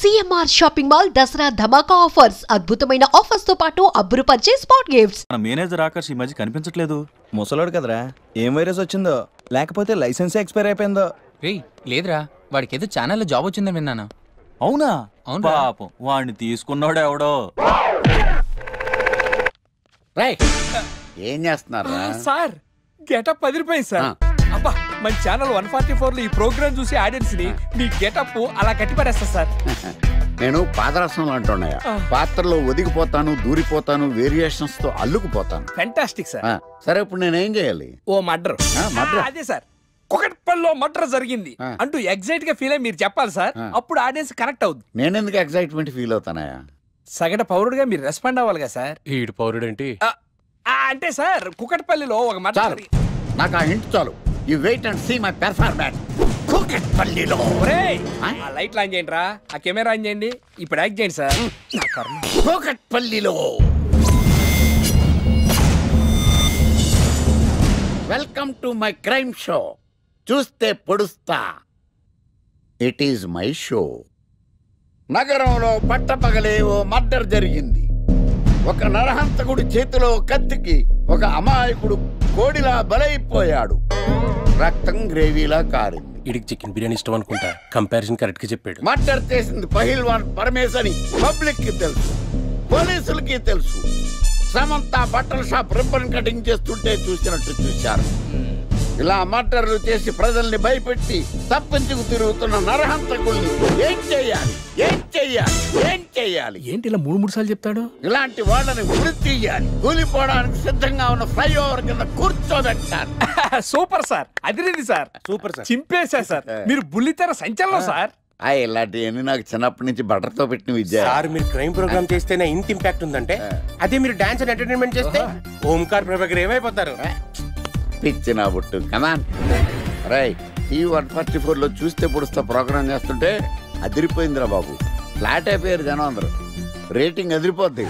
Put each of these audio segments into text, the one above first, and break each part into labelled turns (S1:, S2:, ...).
S1: CMR shopping mall Dasara ధమాకా offers అద్భుతమైన offers తో పాటు అబ్బురుపరిచే స్పాట్ గిఫ్ట్స్.
S2: మన మేనేజర్ ఆకర్ష్ ఈ మధ్య కనిపించట్లేదు.
S3: ముసలోడు కదరా, ఏం వైరస్ వచ్చిందో లేకపోతే లైసెన్స్ ఎక్స్పైర్ అయిపోయిందో.
S4: రేయ్ లేదురా, వాడికి ఏదో ఛానల్లో జాబ్ వచ్చిందని విన్నాను.
S2: అవునా?
S4: అవును
S2: పాపం వాడిని తీసుకున్నాడు ఎవడో.
S5: ఏం చేస్తున్నారు
S6: సార్? గెటప్ 10 రూపాయలు సార్. అబ్బా, మన ఛానల్ 144 లో ఈ ప్రోగ్రామ్ చూసి ఆడియన్స్ ని మీ గెటప్ అలా కట్టిపడేస్తా సార్.
S5: నేను పాదరసం అంటున్నాయా, పాత్రలో ఒదిగిపోతాను, దూరిపోతాను, వేరియేషన్స్ తో అల్లుకుపోతాను.
S6: Fantastic sir.
S5: సరే ఇప్పుడు నేనేం చేయాలి?
S6: ఓ మర్డర్. అదే సార్, కుకట్పల్లిలో మర్డర్ జరిగింది అంటూ ఎగ్జైట్ గా ఫీల్ అయ్యి మీరు చెప్పాలి సార్. అప్పుడు ఆడియన్స్ కనెక్ట్ అవుద్ది.
S5: నేనెందుకు ఎగ్జైట్మెంట్ ఫీల్ అవుతానయా?
S6: సగటు పౌరుడుగా మీరు రెస్పాండ్ అవ్వాలిగా సార్.
S7: ఈడు పౌరుడేంటి
S6: అంటే సార్, కుకట్పల్లిలో ఒక మర్డర్.
S5: నాకు ఆ హింట్ చాలు. You wait and see my performance. కుకట్పల్లిలో
S6: ఆ లైట్లు ఆన్ చేయండి రా, ఆ కెమెరా ఆన్ చేయండి. ఇప్పుడు యాక్ట్ చేయండి సార్.
S5: కుకట్పల్లిలో welcome to my crime show. చూస్తే పొడుస్తా, ఇట్ ఈజ్ మై షో. నగరంలో పట్టపగలే ఓ మర్డర్ జరిగింది. ఒక నరహంతకుడి చేతిలో కత్తికి ఒక అమాయకుడు కోడిలా బలైపోయాడు. రక్తం గ్రేవీలా కారింది.
S7: ఇడికి చికెన్ బిర్యానీ ఇష్టం అనుకుంటా. కంపారిజన్ కరెక్ట్ గా చెప్పాడు.
S5: మర్డర్ చేసింది పహిల్వాన్ పరమేశ్ అని పబ్లిక్ కి తెలుసు, పోలీసులకి తెలుసు. సమంత బట్టల షాప్ రిబ్బన్ కటింగ్ చేస్తుంటే చూసినట్టు చూశారు. ఇలా మర్డర్లు చేసి ప్రజల్ని భయపెట్టి తప్పించుకు తిరుగుతున్న నరహంతకుల్ని ఏం చెయ్యాలి, ఏం చెయ్యాలి, ఏం చెయ్యాలి?
S6: ఏంటి ఇలా 3 సార్లు చెప్తాడు?
S5: ఇలాంటి వాళ్ళని ఉరి తీయాలి. కూలిపోవడానికి సిద్ధంగా ఉన్న ఫ్లైఓవర్ కింద కూర్చోబెట్టాలి.
S6: సూపర్ సార్, అదిరింది సార్.
S5: సూపర్ సార్,
S6: చింపేశా సార్. మీరు బుల్లితెర సంచలనం సార్.
S5: ఇలాంటివన్నీ నాకు చిన్నప్పటి నుంచి బట్టర్తో పెట్టిన విద్య.
S7: సార్ మీరు క్రైమ్ ప్రోగ్రామ్ చేస్తేనే ఇంత ఇంపాక్ట్ ఉందంటే, అదే మీరు డాన్స్ అండ్ ఎంటర్టైన్మెంట్ చేస్తే ఓంకార్ ప్రభాకర్ ఏమైపోతారు?
S5: పిచ్చి నా బుట్టు. కమాన్ రై. ఈ 144 చూస్తే పొడుస్తా ప్రోగ్రామ్ చేస్తుంటే అదిరిపోయిందిరా బాబు. ఫ్లాట్ అయిపోయారు జనం అందరూ. రేటింగ్ అదిరిపోద్ది.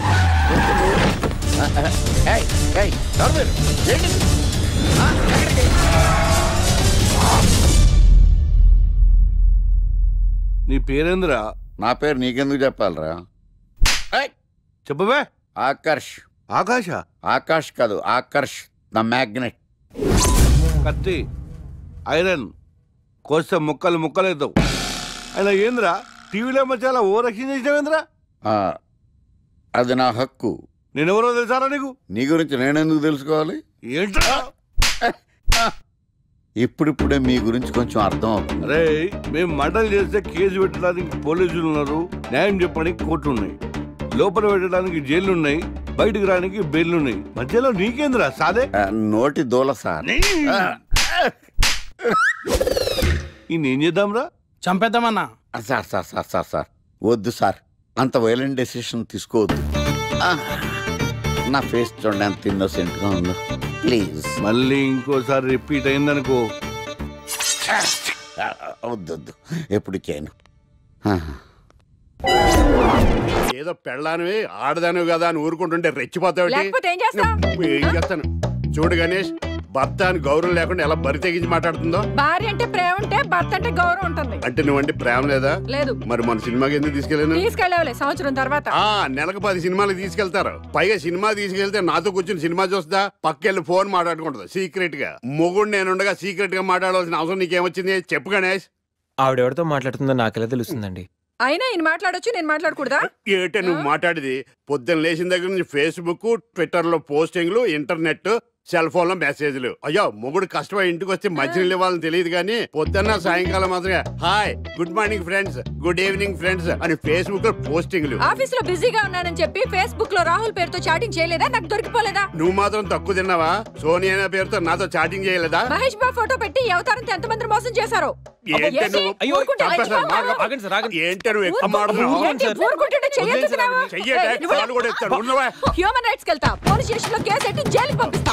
S8: నీ పేరేంద్రా?
S5: నా పేరు నీకెందుకు చెప్పాలరా?
S8: చెప్పవే.
S5: ఆకర్ష్.
S8: ఆకాశ?
S5: ఆకాష్ కాదు, ఆకర్ష్ ద మ్యాగ్నెట్.
S8: కత్తి, ఐరన్ కోస్తే ముక్కలు ముక్కలవుతావు. అయినా ఏంద్రా టీవీలో చాలా ఓ రక్షణ చేసినావేంద్రా?
S5: అది నా హక్కు.
S8: నేనెవరో తెలుసారా నీకు?
S5: నీ గురించి నేనెందుకు తెలుసుకోవాలి?
S8: ఏంట్రా?
S5: ఇప్పుడిప్పుడే మీ గురించి కొంచెం అర్థం అవుతుంది.
S8: అరే, మేము మర్డర్ చేస్తే కేసు పెట్టడానికి పోలీసులు ఉన్నారు, న్యాయం చెప్పడానికి కోర్టు ఉన్నాయి, లోపల పెట్టడానికి జైలు ఉన్నాయి, బయటకు రానికి బెయిల్ ఉన్నాయి. మధ్యలో నీకేంద్రా సాదే?
S5: నోటి దూల సార్.
S8: ఏం చేద్దాంరా?
S6: చంపేద్దామన్నా.
S5: Sir sir sir sir sir వద్దు సార్, అంత వైలెంట్ డెసిషన్ తీసుకోవద్దు. నా ఫేస్ చూడండి ఎంత ఇన్నోసెంట్గా ఉందో. ప్లీజ్
S8: మళ్ళీ ఇంకోసారి రిపీట్ అయిందనుకో.
S5: వద్దొద్దు, ఎప్పుడు చేయను.
S9: ఏదో పెళ్ళానివి ఆడదానివి కదా అని ఊరుకుంటుంటే రెచ్చిపోతావు. ఏం చేస్తాను చూడు గణేష్, భర్త అని గౌరవం లేకుండా ఎలా బరి తెగించి మాట్లాడుతుందో.
S10: భార్య అంటే ప్రేమ ఉంటే భర్త అంటే గౌరవం ఉంటుంది.
S9: అంటే నువ్వంటే ప్రేమ లేదా?
S10: లేదు.
S9: మరి మన సినిమాకి ఎందుకు తీసుకెళ్ళాను?
S10: తీసుకెళ్ళవలే సంవత్సరం తర్వాత.
S9: నెలకు 10 సినిమాలకు తీసుకెళ్తారు. పైగా సినిమా తీసుకెళ్తే నాతో కూర్చుని సినిమా చూస్తా, పక్కెళ్ళి ఫోన్ మాట్లాడుకుంటుంది సీక్రెట్ గా. మొగుడు నేనుండగా సీక్రెట్ గా మాట్లాడాల్సిన అవసరం నీకేమొచ్చింది చెప్పు గణేష్.
S3: ఆవిడెవరితో మాట్లాడుతుందో నాకెలా తెలుస్తుందండి?
S10: అయినా ఈయన మాట్లాడొచ్చు, నేను మాట్లాడకూడదా?
S9: ఏటే నువ్వు మాట్లాడేది? పొద్దున్న లేచిన దగ్గర నుంచి ఫేస్బుక్, ట్విట్టర్ లో పోస్టింగ్లు, ఇంటర్నెట్, సెల్ ఫోన్ లో మెసేజ్లు. అయ్యో, మొగుడు కష్టమై ఇంటికి వస్తే మంచినీళ్ళు ఇవ్వాలని తెలియదు కానీ పొద్దున్న సాయంకాలం మాత్రమే hi, good morning friends, good evening friends అని ఫేస్బుక్ లో పోస్టింగ్లు.
S10: ఆఫీస్ లో బిజీగా ఉన్నానని చెప్పి ఫేస్బుక్ లో రాహుల్ పేరుతో చాటింగ్ చేయలేదా? నాకు దొరికిపోలేదా?
S9: నువ్వు మాత్రం తక్కువ తిన్నావా? సోనియా పేరుతో నాతో చాటింగ్ చేయలేదా?
S10: మహేష్ బాబు ఫోటో పెట్టి అవతారంతో ఎంతమంది మోసం చేశారు.
S9: ఏంటే నువ్వు ఎక్కువ మాట్లాడుతున్నావు?
S10: హ్యూమన్ రైట్స్ వెళ్తా, పోలీస్ స్టేషన్ లో కేసు పెట్టి జైలుకి పంపిస్తా.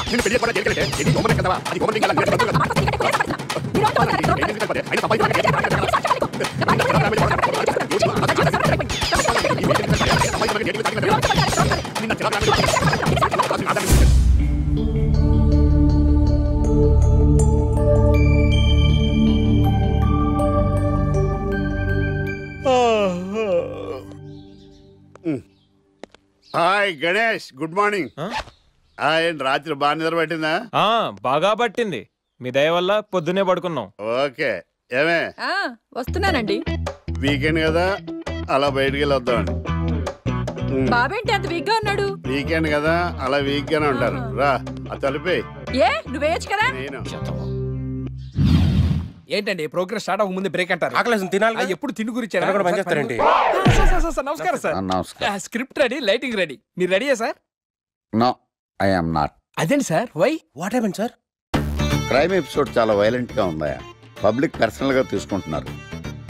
S9: Hi Ganesh, good morning. ఏంటి రాత్రి బాగా నిద్ర పట్టిందా?
S6: బాగా పట్టింది. మీ దయ వల్ల పొద్దునే పడుకున్నాం.
S9: ఓకే. ఏమే
S10: వస్తున్నానండి.
S9: వీకెండ్ కదా, అలా బయటికి వెళ్ళి వద్దామండి.
S10: బాబేంటి అంత వీక్ గా ఉన్నాడు?
S9: వీకెండ్ కదా, అలా వీక్ గానే ఉంటారు. రా ఆ తలిపే.
S10: నువ్వేయచ్చు కదా.
S9: నేను
S6: ఏంటండి ప్రోగ్రెస్ స్టార్ట్ అవ్వక ముందు బ్రేక్ అంటారు?
S7: ఆకలేసం తినాలి.
S6: ఎప్పుడు తిని గురించి
S7: పనిచేస్తారండి.
S6: నమస్కారం సార్.
S5: నమస్కారం.
S6: Script ready, lighting ready. మీరు రెడీయా sir?
S5: No, I am not.
S6: అదేంటి sir, why?
S7: What happen sir?
S5: Crime episode చాలా వైలెంట్ గా ఉందా? పబ్లిక్ పర్సనల్ గా తీసుకుంటున్నారు.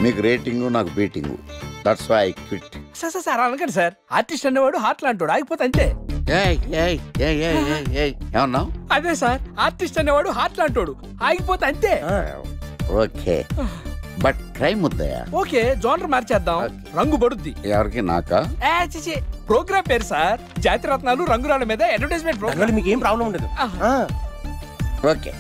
S5: మీకు రేటింగ్, నాకు beating. That's why I quit.
S6: Sir అనకండి సార్. ఆర్టిస్ట్ అనేవాడు హార్ట్ లాంటాడు, ఆగిపోతే అంతే.
S5: ఏమన్నావు?
S6: అదే సార్, ఆర్టిస్ట్ అనేవాడు హార్ట్ లాంటాడు, ఆగిపోతే అంతే.
S5: ఓకే, బట్ క్రైమ్ వద్దయా?
S6: ఓకే, జోనర్ మార్చేద్దాం. రంగు పడుద్ది.
S5: ఎవరికి? నాకా?
S6: ప్రోగ్రామ్ పేరు సార్ జాతి రత్నాలు రంగురాళ్ళ మీద అడ్వర్టైజ్మెంట్ ప్రోగ్రామ్.
S7: మీకు ఏం ప్రాబ్లం ఉండదు.
S5: ఓకే.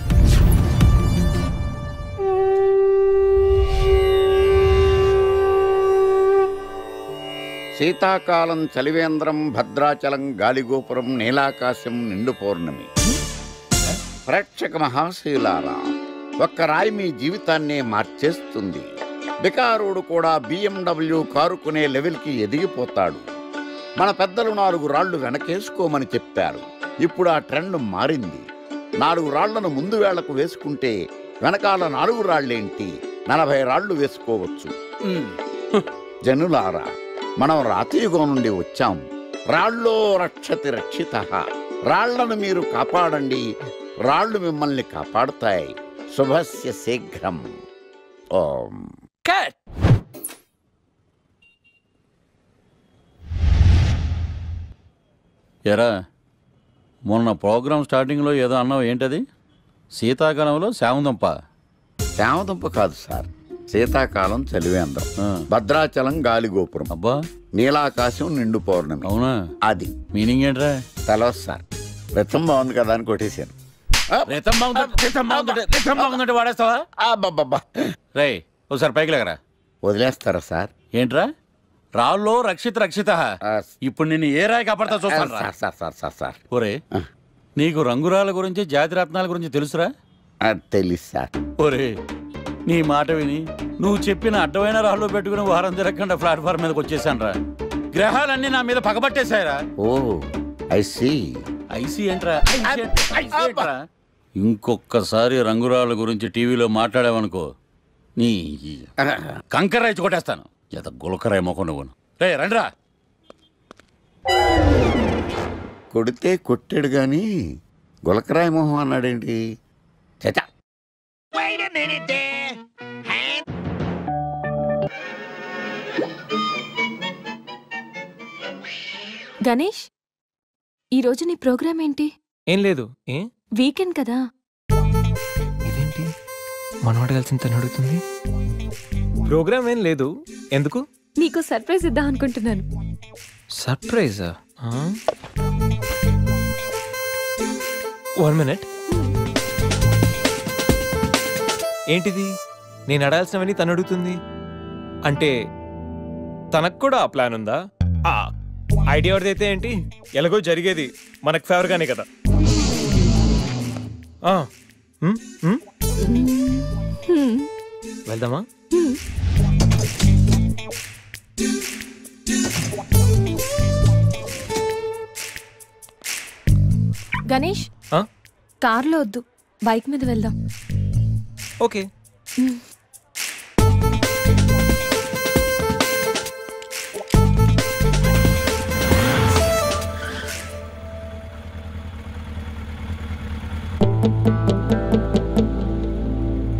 S5: శీతాకాలం చలివేంద్రం, భద్రాచలం గాలిగోపురం, నీలాకాశం, నిండు పౌర్ణమి. ప్రేక్షక మహాశీలారా, ఒక్క రాయి మీ జీవితాన్నే మార్చేస్తుంది. బికారుడు కూడా BMW కారు కొనే లెవెల్కి ఎదిగిపోతాడు. మన పెద్దలు 4 రాళ్లు వెనకేసుకోమని చెప్పారు. ఇప్పుడు ఆ ట్రెండ్ మారింది. 4 రాళ్లను ముందు వేళ్లకు వేసుకుంటే వెనకాల 4 రాళ్లేంటి, 40 రాళ్లు వేసుకోవచ్చు. జనులారా, మనం రాతియుగం నుండి వచ్చాం. రాళ్ళో రక్షతి రక్షితః. రాళ్లను మీరు కాపాడండి, రాళ్లు మిమ్మల్ని కాపాడుతాయి. శుభస్య శీఘ్రం. ఓం.
S6: కట్.
S2: ఎరా, మొన్న ప్రోగ్రామ్ స్టార్టింగ్లో ఏదో అన్నావు, ఏంటది? శీతాకాలంలో శామదుంప.
S5: శామదుంప కాదు సార్, శీతాకాలం చలివేంద్రం, భద్రాచలం గాలిగోపురం,
S2: అబ్బా,
S5: నీలాకాశం, నిండు పౌర్ణమి.
S2: అవునా?
S5: అది
S2: మీనింగ్ ఏంట్రా?
S5: తెలవదు సార్. రతం బాగుంది కదా అని కొట్టేశాను.
S2: వాడేస్తావా? రే, ఒకసారి పైకి లేకరా.
S5: వదిలేస్తారా సార్?
S2: ఏంట్రా? రాళ్ళో రక్షిత రక్షిత. ఇప్పుడు నిన్ను ఏ రాయి కాపాడతా చూస్తాను.
S5: సార్
S2: ఒరే, నీకు రంగురాల గురించి, జాతి రత్నాల గురించి తెలుసురా?
S5: తెలుసు సార్.
S2: ఒరే, నీ మాట విని నువ్వు చెప్పిన అడ్డమైన రాళ్ళు పెట్టుకుని వారం తిరగకుండా ప్లాట్ఫామ్ మీదకి వచ్చేసాను రా. గ్రహాలన్నీ నా మీద పగబట్టేశాయరా.
S5: ఓ, ఐ సీ.
S2: ఐసీ ఏంట్రా? ఇంకొకసారి రంగురాళ్ళ గురించి టీవీలో మాట్లాడావనుకో, నీ కంకర రైచి కొట్టేస్తాను. ఎంత గులకరాయి మొక్క నువ్వు. రే రండిరా.
S5: కొడితే కొట్టాడు గాని గులకరాయి మొహం అన్నాడేంటి? చచా.
S10: గణేష్, ఈరోజు నీ ప్రోగ్రామ్ ఏంటి?
S6: ఏం లేదు.
S10: వీకెండ్ కదా.
S6: ఇదేంటి మనవాడు కలిసి తను అడుగుతుంది? ప్రోగ్రామ్ ఏం లేదు. ఎందుకు?
S10: నీకు సర్ప్రైజ్ ఇద్దాం అనుకుంటున్నాను.
S6: సర్ప్రైజా? 1 minute. ఏంటిది? నేను అడాల్సినవని తను అడుగుతుంది అంటే తనకు కూడా ఆ ప్లాన్ ఉందా? ఐడియా ఎవరిదైతే ఏంటి, ఎలాగో జరిగేది మనకు ఫేవర్ గానే కదా. వెళ్దామా?
S10: గణేష్, కార్లో వద్దు, బైక్ మీద వెళ్దాం.
S6: ఓకే.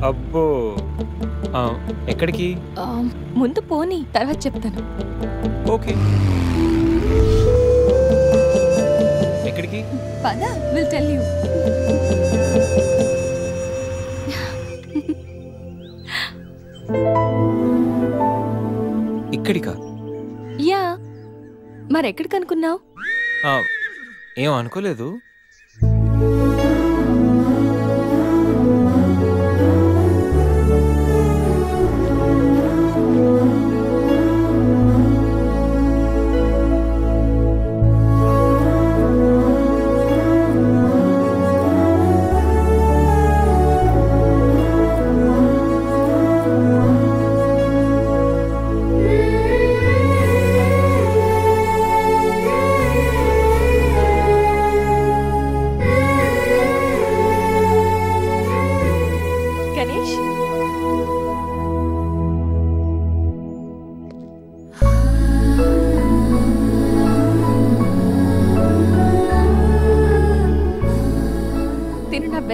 S6: అబ్బో, ఎక్కడికి?
S10: ముందు పోనీ, తర్వాత చెప్తాను.
S6: ఓకే. ఎక్కడికి?
S10: పద, విల్ టెల్ యూ.
S6: ఇక్కడికా?
S10: యా, మరెక్కడికి అనుకున్నావు?
S6: ఏం అనుకోలేదు.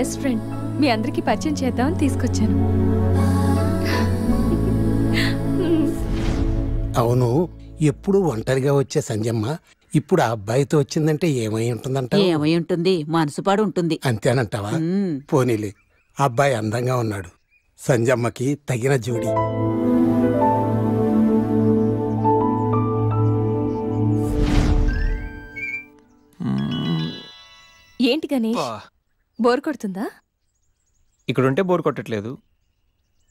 S10: Best friend. మీ అందరికి పరిచయం చేద్దామని తీసుకొచ్చాను.
S11: అవును, ఎప్పుడు ఒంటరిగా వచ్చే సంజమ్మ ఇప్పుడు ఆ అబ్బాయితో వచ్చిందంటే ఏమై ఉంటుందంట?
S12: ఏమై ఉంటుంది, మనసు పాడు ఉంటుంది.
S11: అంతేనంటావా? పోనీలే, అబ్బాయి అందంగా ఉన్నాడు, సంజమ్మకి తగిన జోడి.
S10: ఏంటి గణేష్, బోర్ కొడుతుందా?
S6: ఇక్కడ ఉంటే బోర్ కొట్టట్లేదు,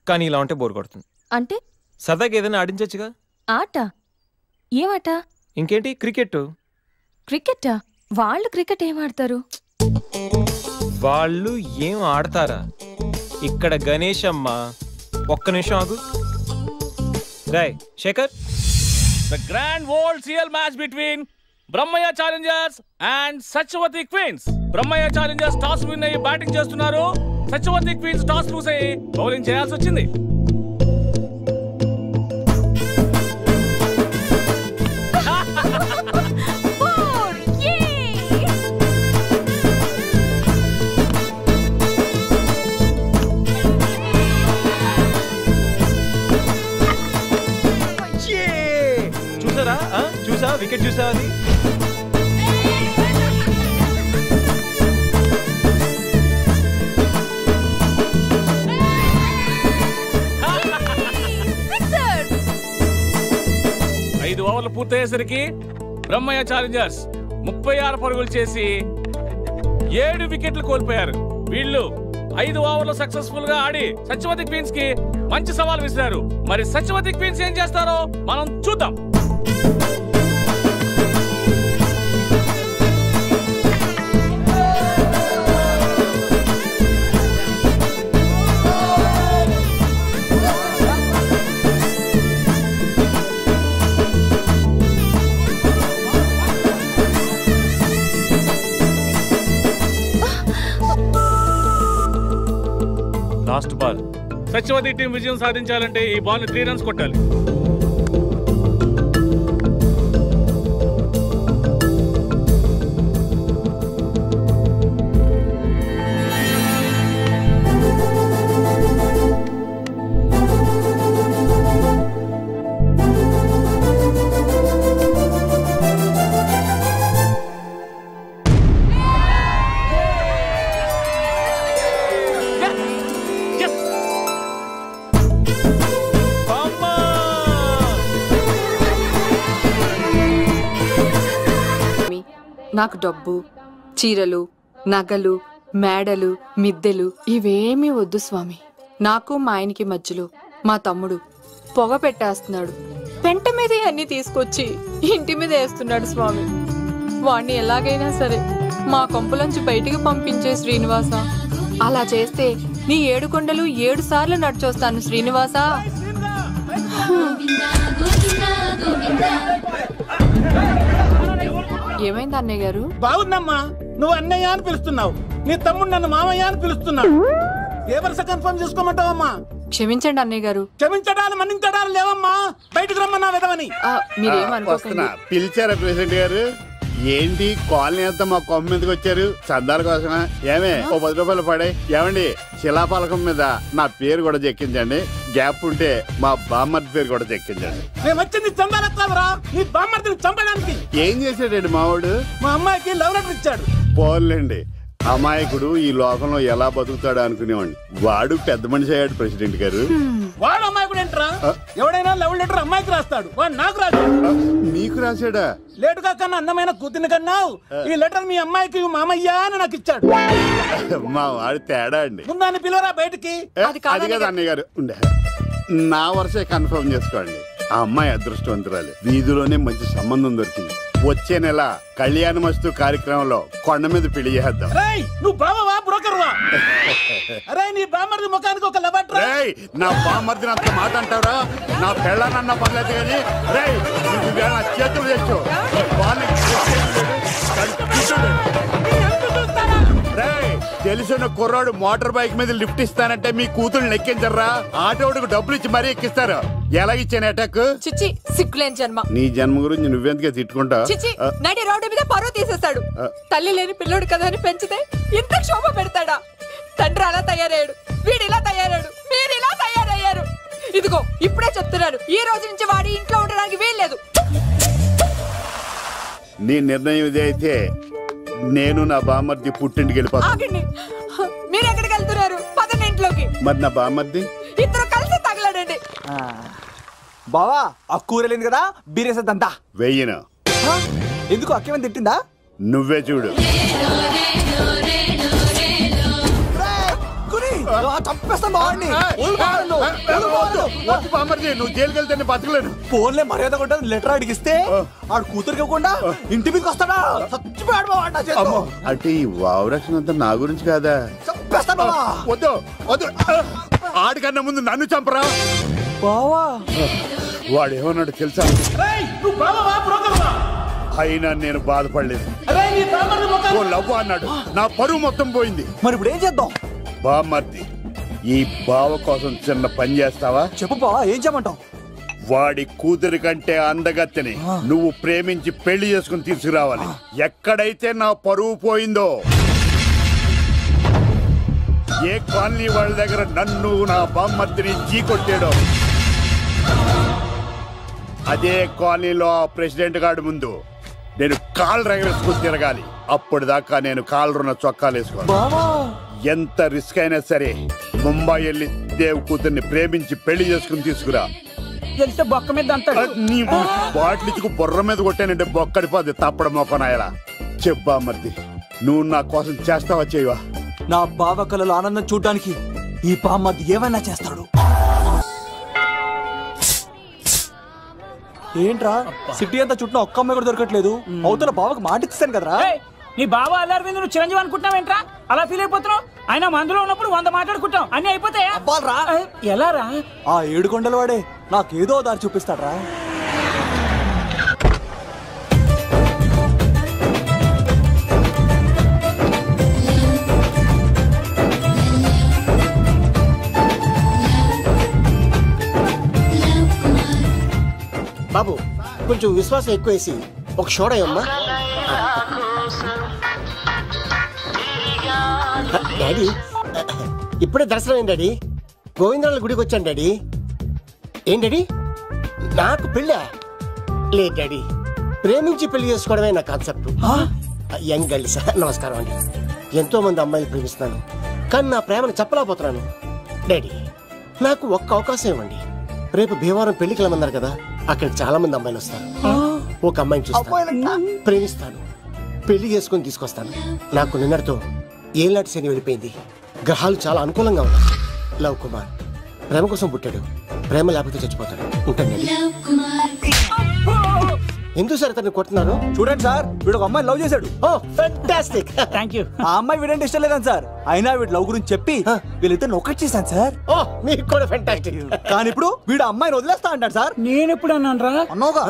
S6: కానీ ఇలా ఉంటే బోర్ కొడుతుంది.
S10: అంటే
S6: సరదాగా ఏదైనా ఆడించచ్చుగా.
S10: ఆట? ఏమాట?
S6: ఇంకేంటి, క్రికెట్.
S10: క్రికెటా? వాళ్ళు క్రికెట్ ఏం ఆడతారు?
S6: వాళ్ళు ఏం ఆడతారా? ఇక్కడ గణేష్ అమ్మ. ఒక్క నిమిషం ఆగు. Rai Shekhar,
S13: The grand world CL match between Brahmaya Challengers and Sachwati Queens. Brahmaya Challengers toss win అయ్యి బ్యాటింగ్ చేస్తున్నారు. సత్యవతి క్వీన్స్ టాస్ లూస్ అయ్యి బౌలింగ్ చేయాల్సి వచ్చింది.
S6: చూసారా? చూసా, వికెట్ చూసా అది.
S13: ఓవర్లు పూర్తయ్యేసరికి బ్రహ్మయ్య ఛాలెంజర్స్ 36 పరుగులు చేసి 7 వికెట్లు కోల్పోయారు. వీళ్ళు 5 ఓవర్లు సక్సెస్ఫుల్ గా ఆడి సత్యవతి క్వీన్స్ కి మంచి సవాల్ విసిరారు. మరి సత్యవతి క్వీన్స్ ఏం చేస్తారో మనం చూద్దాం. Last ball. సత్యవతి టీం విజయం సాధించాలంటే ఈ బాల్ 3 రన్స్ కొట్టాలి.
S14: నాకు డబ్బు, చీరలు, నగలు, మేడలు, మిద్దెలు ఇవేమీ వద్దు స్వామి. నాకు మా ఆయనకి మధ్యలో మా తమ్ముడు పొగ పెట్టేస్తున్నాడు. పెంట మీద అన్ని తీసుకొచ్చి ఇంటి మీద వేస్తున్నాడు స్వామి. వాణ్ణి ఎలాగైనా సరే మా కొంపులోంచి బయటికి పంపించే శ్రీనివాస. అలా చేస్తే నీ 7 కొండలు 7 సార్లు నడిచొస్తాను శ్రీనివాస. ఏమైంది అన్నయ్య గారు?
S15: బాగుందమ్మా, నువ్వు అన్నయ్య అని పిలుస్తున్నావు, నీ తమ్ముడు నన్ను మామయ్య అని పిలుస్తున్నాడు. ఏ వరుస కన్ఫర్మ్ చేసుకోమంటావమ్మా?
S14: క్షమించండి అన్నయ్య గారు.
S15: క్షమించడాలు మన్నించడాలు లేవమ్మా, బయటకు రమ్మన్నా విధవని.
S14: మీరేమనుకోకండి.
S9: పిలిచారా ప్రెసిడెంట్ గారు? ఏంటి కాలనీ అంతా మా కొమ్మ మీదకి వచ్చారు? చందాల కోసమా? ఏమే ఓ 10 రూపాయలు పడే. ఏమండి, శిలాఫలకం మీద నా పేరు కూడా చెక్కించండి. గ్యాప్ ఉంటే మా బామ్మర్ది పేరు కూడా చెక్కించండి.
S15: మేము వచ్చింది చందాలకు కాదురా, నీ బామ్మర్దిని చంపడానికి.
S9: ఏం చేశాడండి మావాడు?
S15: మా అమ్మాయికి లవ్ లెటర్ ఇచ్చాడు.
S9: పోన్లేండి, అమాయకుడు ఈ లోకంలో ఎలా బతుకుతాడు అనుకునేవాడిని. వాడు పెద్ద మనిషి అయ్యాడు ప్రెసిడెంట్ గారు.
S15: వాడు అమ్మాయికుడు ఏంట్రా? ఎవడైనా లవ్ లెటర్ అమ్మాయికి రాస్తాడు, వాడు నాకు రాశాడు.
S9: నీకు రాశాడా?
S15: లేటుగా కన్నా అందమైన కూతుని కన్నావు. ఈ లెటర్ మీ అమ్మాయికి మామయ్య అని నాకు ఇచ్చాడు.
S9: మా వాడు తేడా అండి.
S15: ముందాన్ని పిలవరా బయటికి.
S9: అది కదా అన్నయ్య గారు. ఉండే నా వరుసే కన్ఫర్మ్ చేసుకోండి. ఆ అమ్మాయి అదృష్టవంతురాలు, వీధిలోనే మంచి సంబంధం దొరికింది. వచ్చే నెల కళ్యాణమస్తు కార్యక్రమంలో కొండ మీద పెళ్లి చేద్దాం.
S15: నువ్వు బావవా బ్రోకర్వా? అరే నీ బామ్మర్ది ముఖానికి ఒక లెటర్.
S9: నా బామ్మర్దిని అంత మాట అంటారా? నా పెళ్ళనన్న పర్లేదు కానీ నా చేతులు తెచ్చు. తెలిసిన కుర్రాడు మోటార్ బైక్ మీద లిఫ్ట్ ఇస్తానంటే మీ కూతురు ఎక్కించరా? ఆటోడికి డబ్బులు ఇచ్చి మరీ ఎక్కిస్తారు. ఎలా ఇచ్చాను అటాక్?
S14: చిచ్చి, సిగ్గులేని జన్మ.
S9: నీ జన్మ గురించి నువ్వెందుకే తిట్టుకుంటా?
S14: చిచ్చి, నడి రోడ్డు మీద పరువు తీసేస్తాడు. తల్లి లేని పిల్లోడు కదా అని పెంచితే ఇంత క్షోభ పెడతాడా? తండ్రి అలా తయారయ్యాడు, వీడు ఇలా తయారయ్యాడు, మీరు ఇలా తయారయ్యారు. ఇదిగో ఇప్పుడే చెప్తున్నాను, ఈ రోజు నుంచి వాడి ఇంట్లో ఉండడానికి వీల్లేదు.
S9: నీ నిర్ణయం ఇదే అయితే నేను నా బామ్మర్ది పుట్టింటికి వెళ్ళిపోతాను.
S14: ఆగండి, మీరు ఎక్కడికి వెళ్తున్నారు? పదండి ఇంట్లోకి.
S9: మరి నా బామ్మర్ది
S14: ఇద్దరు కలిసి తగలడండి.
S3: బావా ఆ కూర లేదు కదా బీరేసేద్దంతా.
S9: వెయ్యిన
S3: ఎందుకు అక్కేమని తిట్టిందా?
S9: నువ్వే చూడు. నువ్వు జైలుకి వెళ్తే బతకలేను.
S3: ఫోన్లే మర్యాద కొట్టా లెటర్ అడిగిస్తే ఆడు కూతురికి ఇవ్వకుండా ఇంటి మీదకి వస్తాడా?
S9: అంటే ఈ వావరక్షణ అంతా నా గురించి కాదా? వద్దు వద్దు, ఆడికన్నా ముందు నన్ను చంపరా. వాడేమన్నాడు తెలుసా? అయినా నేను బాధపడలేదు. ఓ లవ్వ అన్నాడు, నా పరువు మొత్తం పోయింది.
S3: మరి ఇప్పుడు ఏం చేద్దాం?
S9: బామ్మర్ది, ఈ బావ కోసం చిన్న పని చేస్తావా?
S3: చెప్పు బావా, ఏం చేయమంటావు?
S9: వాడి కూతురి కంటే అందగత్తెని నువ్వు ప్రేమించి పెళ్లి చేసుకుని తీసుకురావాలి. ఎక్కడైతే నా పరువు పోయిందో, ఏ కాలనీ వాళ్ళ దగ్గర నన్ను నా బామ్మర్దిని చీకొట్టాడో, అదే కాలనీలో ఆ ప్రెసిడెంట్ గారి ముందు నేను కాళ్ళు రగరేసుకుని తిరగాలి. అప్పటిదాకా నేను కాళ్ళున్న చొక్కాలు వేసుకోవాలి. ఎంత రిస్క్ అయినా సరే ముంబై వెళ్ళి దేవ్ కూతుర్ని ప్రేమించి పెళ్లి చేసుకుని తీసుకురా.
S15: బొక్క మీద
S9: బాటిలిచ్చుకు బుర్ర మీద కొట్టానంటే బొక్కడిపోద్ది తప్పడ మొక్కనాయలా. చెప్పా మర్ది, నువ్వు నా కోసం చేస్తావా చేయవా?
S3: నా బావ కళలో ఆనందం చూడడానికి ఈ బామ్మర్ది ఏమైనా చేస్తాడు. ఏంట్రా సిటీ అంతా చుట్టూ ఒక్క అమ్మాయి కూడా దొరకట్లేదు. అవతల బావకు మాట ఇస్తాను కదరా.
S15: నీ బావ అల్లారి మీద నువ్వు చిరంజీవి అనుకుంటున్నావేంట్రా? అలా ఫీల్ అయిపోతున్నావు? ఆయన మందులో ఉన్నప్పుడు 100 మాట్లాడుకుంటాం, అన్ని అయిపోతాయా? ఎలా రా?
S3: ఆ 7 కొండల వాడే నాకేదో దారి చూపిస్తాడ్రా.
S16: బాబు కొంచెం విశ్వాసం ఎక్కువేసి ఒక షోడయమ్మా. డాడీ ఇప్పుడే దర్శనం అయింది డాడీ. గోవిందరాల గుడికి వచ్చాను డాడీ. ఏం డాడీ నాకు పెళ్ళా? లేదు డాడీ, ప్రేమించి పెళ్లి చేసుకోవడమే నా కాన్సెప్ట్. యంగ్ గర్ల్స్ నమస్కారం అండి. ఎంతో మంది అమ్మాయిలు ప్రేమిస్తున్నాను, కానీ నా ప్రేమను చెప్పలేకపోతున్నాను. డాడీ నాకు ఒక్క అవకాశం ఇవ్వండి. రేపు భీమవరం పెళ్లికి వెళ్ళమన్నారు కదా, అక్కడ చాలా మంది అమ్మాయిలు వస్తారు. ఒక అమ్మాయిని చూస్తాను, ప్రేమిస్తాను, పెళ్లి చేసుకుని తీసుకొస్తాను. నాకు నిన్నటితో ఏలాంటి శని వెళ్ళిపోయింది. గ్రహాలు చాలా అనుకూలంగా ఉన్నాయి. లవ్ కుమార్ ప్రేమ కోసం పుట్టాడు, ప్రేమ లేకపోతే చచ్చిపోతాడు. ఉంటాను. ఎందుకు సార్ అతన్ని కొడుతున్నారు?
S3: చూడండి సార్, వీడు ఒక అమ్మాయి లవ్ చేశాడు.
S16: Fantastic,
S15: thank you.
S3: ఆ అమ్మాయి వీడంటే ఇష్టం లేదని సార్, అయినా వీడు లవ్ గురించి చెప్పి వీళ్ళిద్దరు ఒకటి చేశాను సార్.
S16: మీకు కూడా ఫ్యాంటాస్టిక్.
S3: కానీ ఇప్పుడు వీడు అమ్మాయిని వదిలేస్తా అంటాడు సార్.
S15: నేను ఎప్పుడు అన్నాను రా?
S3: అన్నోగా.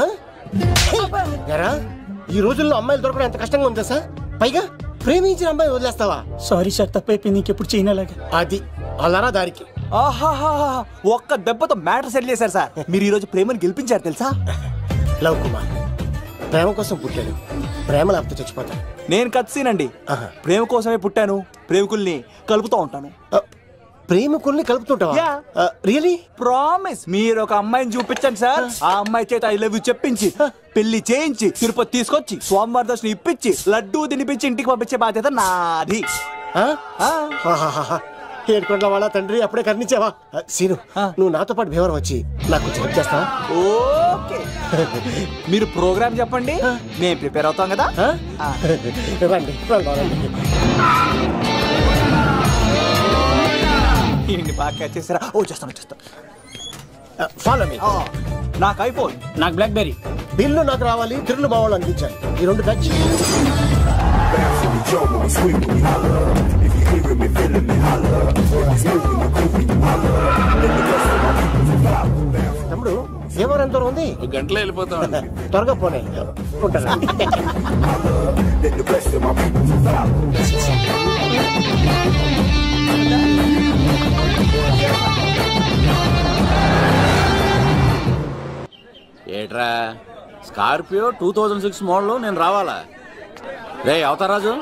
S16: ఈ రోజుల్లో అమ్మాయిలు దొరకడం ఎంత కష్టంగా ఉందా సార్? పైగా ప్రేమించిన అమ్మాయి వదిలేస్తావా?
S15: సారీ సార్, తప్పైపోయింది, ఇంకెప్పుడు చేయనలాగా.
S16: అది అలారా దారికి.
S3: ఆహాహా, ఒక్క దెబ్బతో మ్యాటర్ సెటిల్ చేశారు సార్. మీరు ఈ రోజు ప్రేమను గెలిపించారు తెలుసా?
S16: లవ్ కుమార్ ప్రేమ కోసం పుట్టాడు, ప్రేమ లేకపోతే చచ్చిపోతాడు.
S3: నేను కత్సీనండి, ప్రేమ కోసమే పుట్టాను, ప్రేమికుల్ని కలుపుతూ ఉంటాను.
S16: ప్రేమికుల్ని కలుపుతుంటావా? రియలీ?
S3: ప్రామిస్. మీరు ఒక అమ్మాయిని చూపించండి సార్, ఆ అమ్మాయి చేత ఐ లవ్ యూ చెప్పించి పెళ్లి చేయించి తిరుపతి తీసుకొచ్చి స్వామివారి దర్శనం ఇప్పించి లడ్డూ తినిపించి ఇంటికి పంపించే బాధ్యత నాది.
S16: ఏడుకొండల వాళ్ళ తండ్రి అప్పుడే కర్ణించావా? సీను, నువ్వు నాతో పాటు భీమవరం వచ్చి నాకు కొంచెం హెల్ప్ చేస్తావా?
S3: ఓకే, మీరు ప్రోగ్రామ్ చెప్పండి, నేను ప్రిపేర్ అవుతాం కదా.
S16: రండి
S3: ఏంటి బాగా చేస్తారా? ఓ చేస్తాను చేస్తాను.
S16: Follow me.
S3: నాకు ఐఫోన్,
S15: నాకు బ్లాక్బెర్రీ.
S16: బిల్లు నాకు రావాలి, తిరులు మా వాళ్ళు అందించాలి. ఈ రెండు టచ్. తమ్ముడు భీమవరం ఎంత దూరం ఉంది?
S5: 1 గంటలో వెళ్ళిపోతాం.
S16: త్వరగా పోనే ఉంటాను.
S2: ఏట్రా స్కార్పియో 2006 మోడల్ నేను రావాలా? రే అవతారాజు,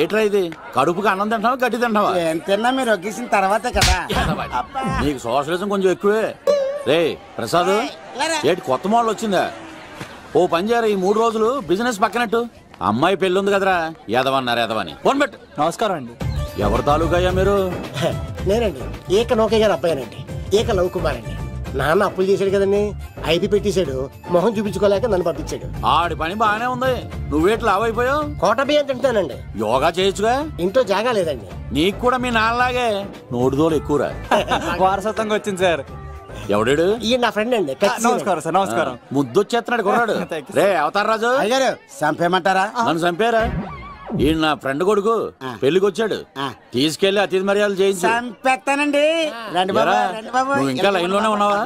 S2: ఏట్రా ఇది కడుపుకి అన్నం తింటావా గడ్డి తింటావా?
S17: ఏం తిన్నా మీరు ఒగ్గేసిన తర్వాతే కదా.
S2: నీకు సోషలిజం కొంచెం ఎక్కువే. రే ప్రసాద్, ఏటి కొత్త మోడల్ వచ్చిందా? ఓ పని చేయరా, ఈ 3 రోజులు బిజినెస్ పక్కనట్టు. అమ్మాయి పెళ్ళి ఉంది కదరా, ఎదవన్నారు ఎదవని. ఫోన్ పెట్టు.
S3: నమస్కారం అండి.
S2: ఎవరి తాలూకయ్యా మీరు?
S16: నేనండి ఏక నౌకే గారు అబ్బాయినండి, ఏక లవ్ కుమార్ అండి. నాన్న అప్పులు చేశాడు కదండి, ఐపీ పెట్టేశాడు, మొహం చూపించుకోలేక నన్ను పంపించాడు.
S2: ఆడి పని బాగానే ఉంది, నువ్వేట్లు లావైపోయావు?
S16: కోట బియ్యం తింటానండి.
S2: యోగా చేయొచ్చుగా?
S16: ఇంట్లో జాగా లేదండి.
S2: నీకు కూడా మీ నాన్నలాగే నోటిదోలు ఎక్కువరా.
S3: వారసత్వంగా వచ్చింది సార్.
S2: ఎవడాడు?
S16: ఈయన నా ఫ్రెండ్ అండి.
S3: నమస్కారం సార్. నమస్కారం.
S2: ముద్దొచ్చేస్తున్నాడు కొన్నాడు. రే అవతార్ రాజు
S17: అయ్యారు చంపేయమంటారా?
S2: నన్ను చంపారా? ఈయన నా ఫ్రెండ్ కొడుకు పెళ్లికి వచ్చాడు, తీసుకెళ్లి అతిథి మర్యాదలు చేయించు.
S17: చంపేస్తానండి. రండి బాబు, రండి బాబు.
S2: నువ్వు ఇంకా లైన్ లోనే ఉన్నావా?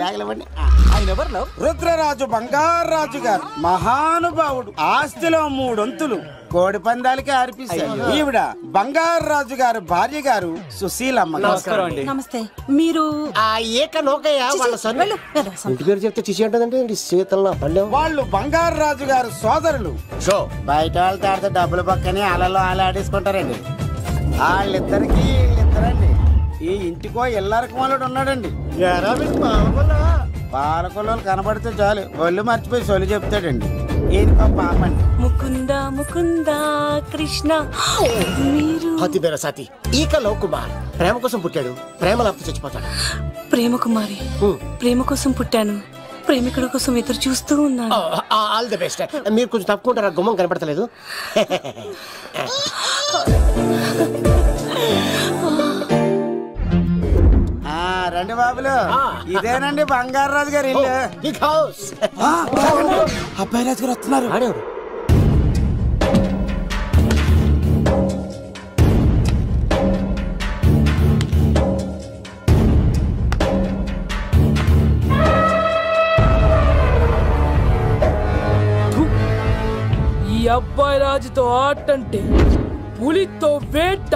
S17: రుద్రరాజు బంగారాజు గారు మహానుభావుడు, ఆస్తిలో 3 వంతులు కోడి పందాలకి అర్పిస్తారు. ఈవిడ బంగారాజు గారు భార్య గారు సుశీలమ్మ.
S12: నమస్తే. మీరు
S16: ఆ ఏక నౌకయ్య వాళ్ళ సన్. ఇంటి పేరు చెప్తే చిచి అంటుందంటే శీతల పల్లె.
S17: వాళ్ళు బంగారాజు గారు సోదరులు. బయట వాళ్ళతో ఆడితే డబ్బులు పక్కనే అలలో అలా ఆడేసుకుంటారండి. వాళ్ళిద్దరికి వీళ్ళిద్దరండి. ఈ ఇంటికో ఇల్లరకం వాళ్ళడు ఉన్నాడండి. పాలకొల్లు కనబడితే చాలు ఒళ్ళు మర్చిపోయి సొలి చెప్తాడండి. ఈయనకో పాపండి.
S18: ముకుంద ముకుంద కృష్ణ. మీరు
S16: హతి బేర సాతి ఈక లవ్ కుమార్ ప్రేమ కోసం పుట్టాడు, ప్రేమ లేకపోతే చచ్చిపోతాడు.
S18: ప్రేమ కుమారి, ప్రేమ కోసం పుట్టాను, ప్రేమికుడు కోసం ఎదురు చూస్తూ ఉన్నాను.
S16: All the best. మీరు కొంచెం తప్పుకుంటారా, గుమ్మం కనపడతలేదు.
S17: రండి బాబులు, ఇదేనండి బంగారాజు గారి ఇల్లు. అబ్బాయి రాజు గారు వస్తున్నారు.
S19: ఈ అబ్బాయి రాజుతో ఆటంటే పులితో వేట.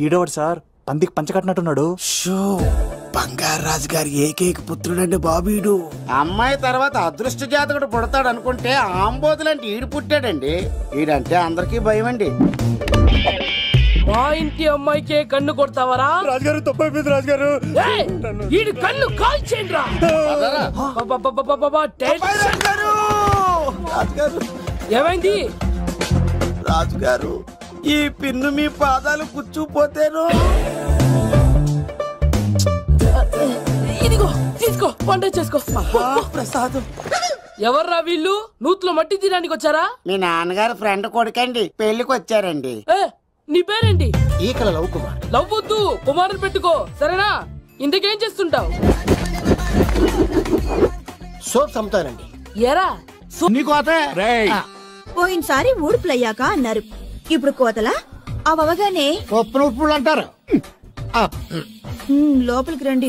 S3: ఈడోడు సార్, పందికి పంచకట్టినట్టున్నాడు.
S17: బంగారాజు గారి ఏకైక పుత్రుడండి బాబీడు. అమ్మాయి తర్వాత అదృష్ట జాతకుడు పుడతాడు అనుకుంటే ఆంబోతులంటే ఈడు పుట్టాడండి. ఈడంటే అందరికీ భయం అండి.
S19: మా ఇంటి అమ్మాయికే కన్ను కొడతావరా?
S3: రాజుగారు తప్పైపోయింది రాజుగారు.
S19: ఈడు కన్ను కాల్చేయండి రా. ఏమైంది
S17: రాజుగారు? ఈ పిన్ను మీ పాదాలు కూర్చుపోతేను.
S19: ఇదిగో తీసుకో, వంట చేసుకో.
S17: ప్రసాదం.
S19: ఎవర్రా వీళ్ళు? నూతులో మట్టి తీయడానికి వచ్చారా?
S17: మీ నాన్నగారు ఫ్రెండ్ కొడుకండి, పెళ్లికి వచ్చారండి.
S19: నీ పేరేంటి?
S16: ఈకల లవ్ కుమార్.
S19: లవ్ వద్దు, కుమారుని పెట్టుకో సరేనా? ఇంతకేం చేస్తుంటావు?
S16: సోప్స్ అమ్ముతానండి.
S19: ఎరా
S20: పోయినసారి ఊడుపులయ్యాక అన్నారు, ఇప్పుడు కోతలా? అవగానే
S17: ఉప్పులు అంటారు.
S20: లోపలికి రండి.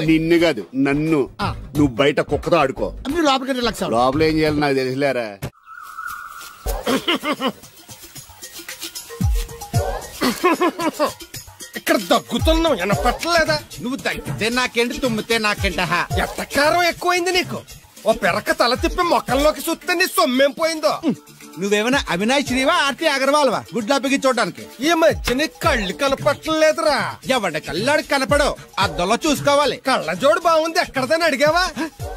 S9: నిన్ను కాదు నన్ను. నువ్వు బయట కుక్కతో ఆడుకో.
S17: మీరు లోపలికి రిలాక్స్ అవ్వండి.
S9: లోపల ఏం చేయాలి నాకు తెలిసిలేరా.
S7: ఇక్కడ దగ్గుతున్నావు వినపట్టలేదా? నువ్వు దగ్గితే నాకేంటి, తుమ్మితే నాకేంట. ఎట్టకారం ఎక్కువైంది నీకు. ఓ పెరక తల తిప్పి మొక్కల్లోకి చూస్తే నీ సొమ్మేం పోయిందో.
S17: నువ్వేమైనా అవినాష్ శ్రీవా, ఆర్తి అగర్వాల్వా గుడ్లా బిగి చూడడానికి?
S7: ఈ మధ్య నీ కళ్ళు కనపట్టలేదురా.
S17: ఎవడి కళ్ళాడు కనపడవు, అద్దంలో చూసుకోవాలి.
S7: కళ్ళజోడు బాగుంది, ఎక్కడదని అడిగావా?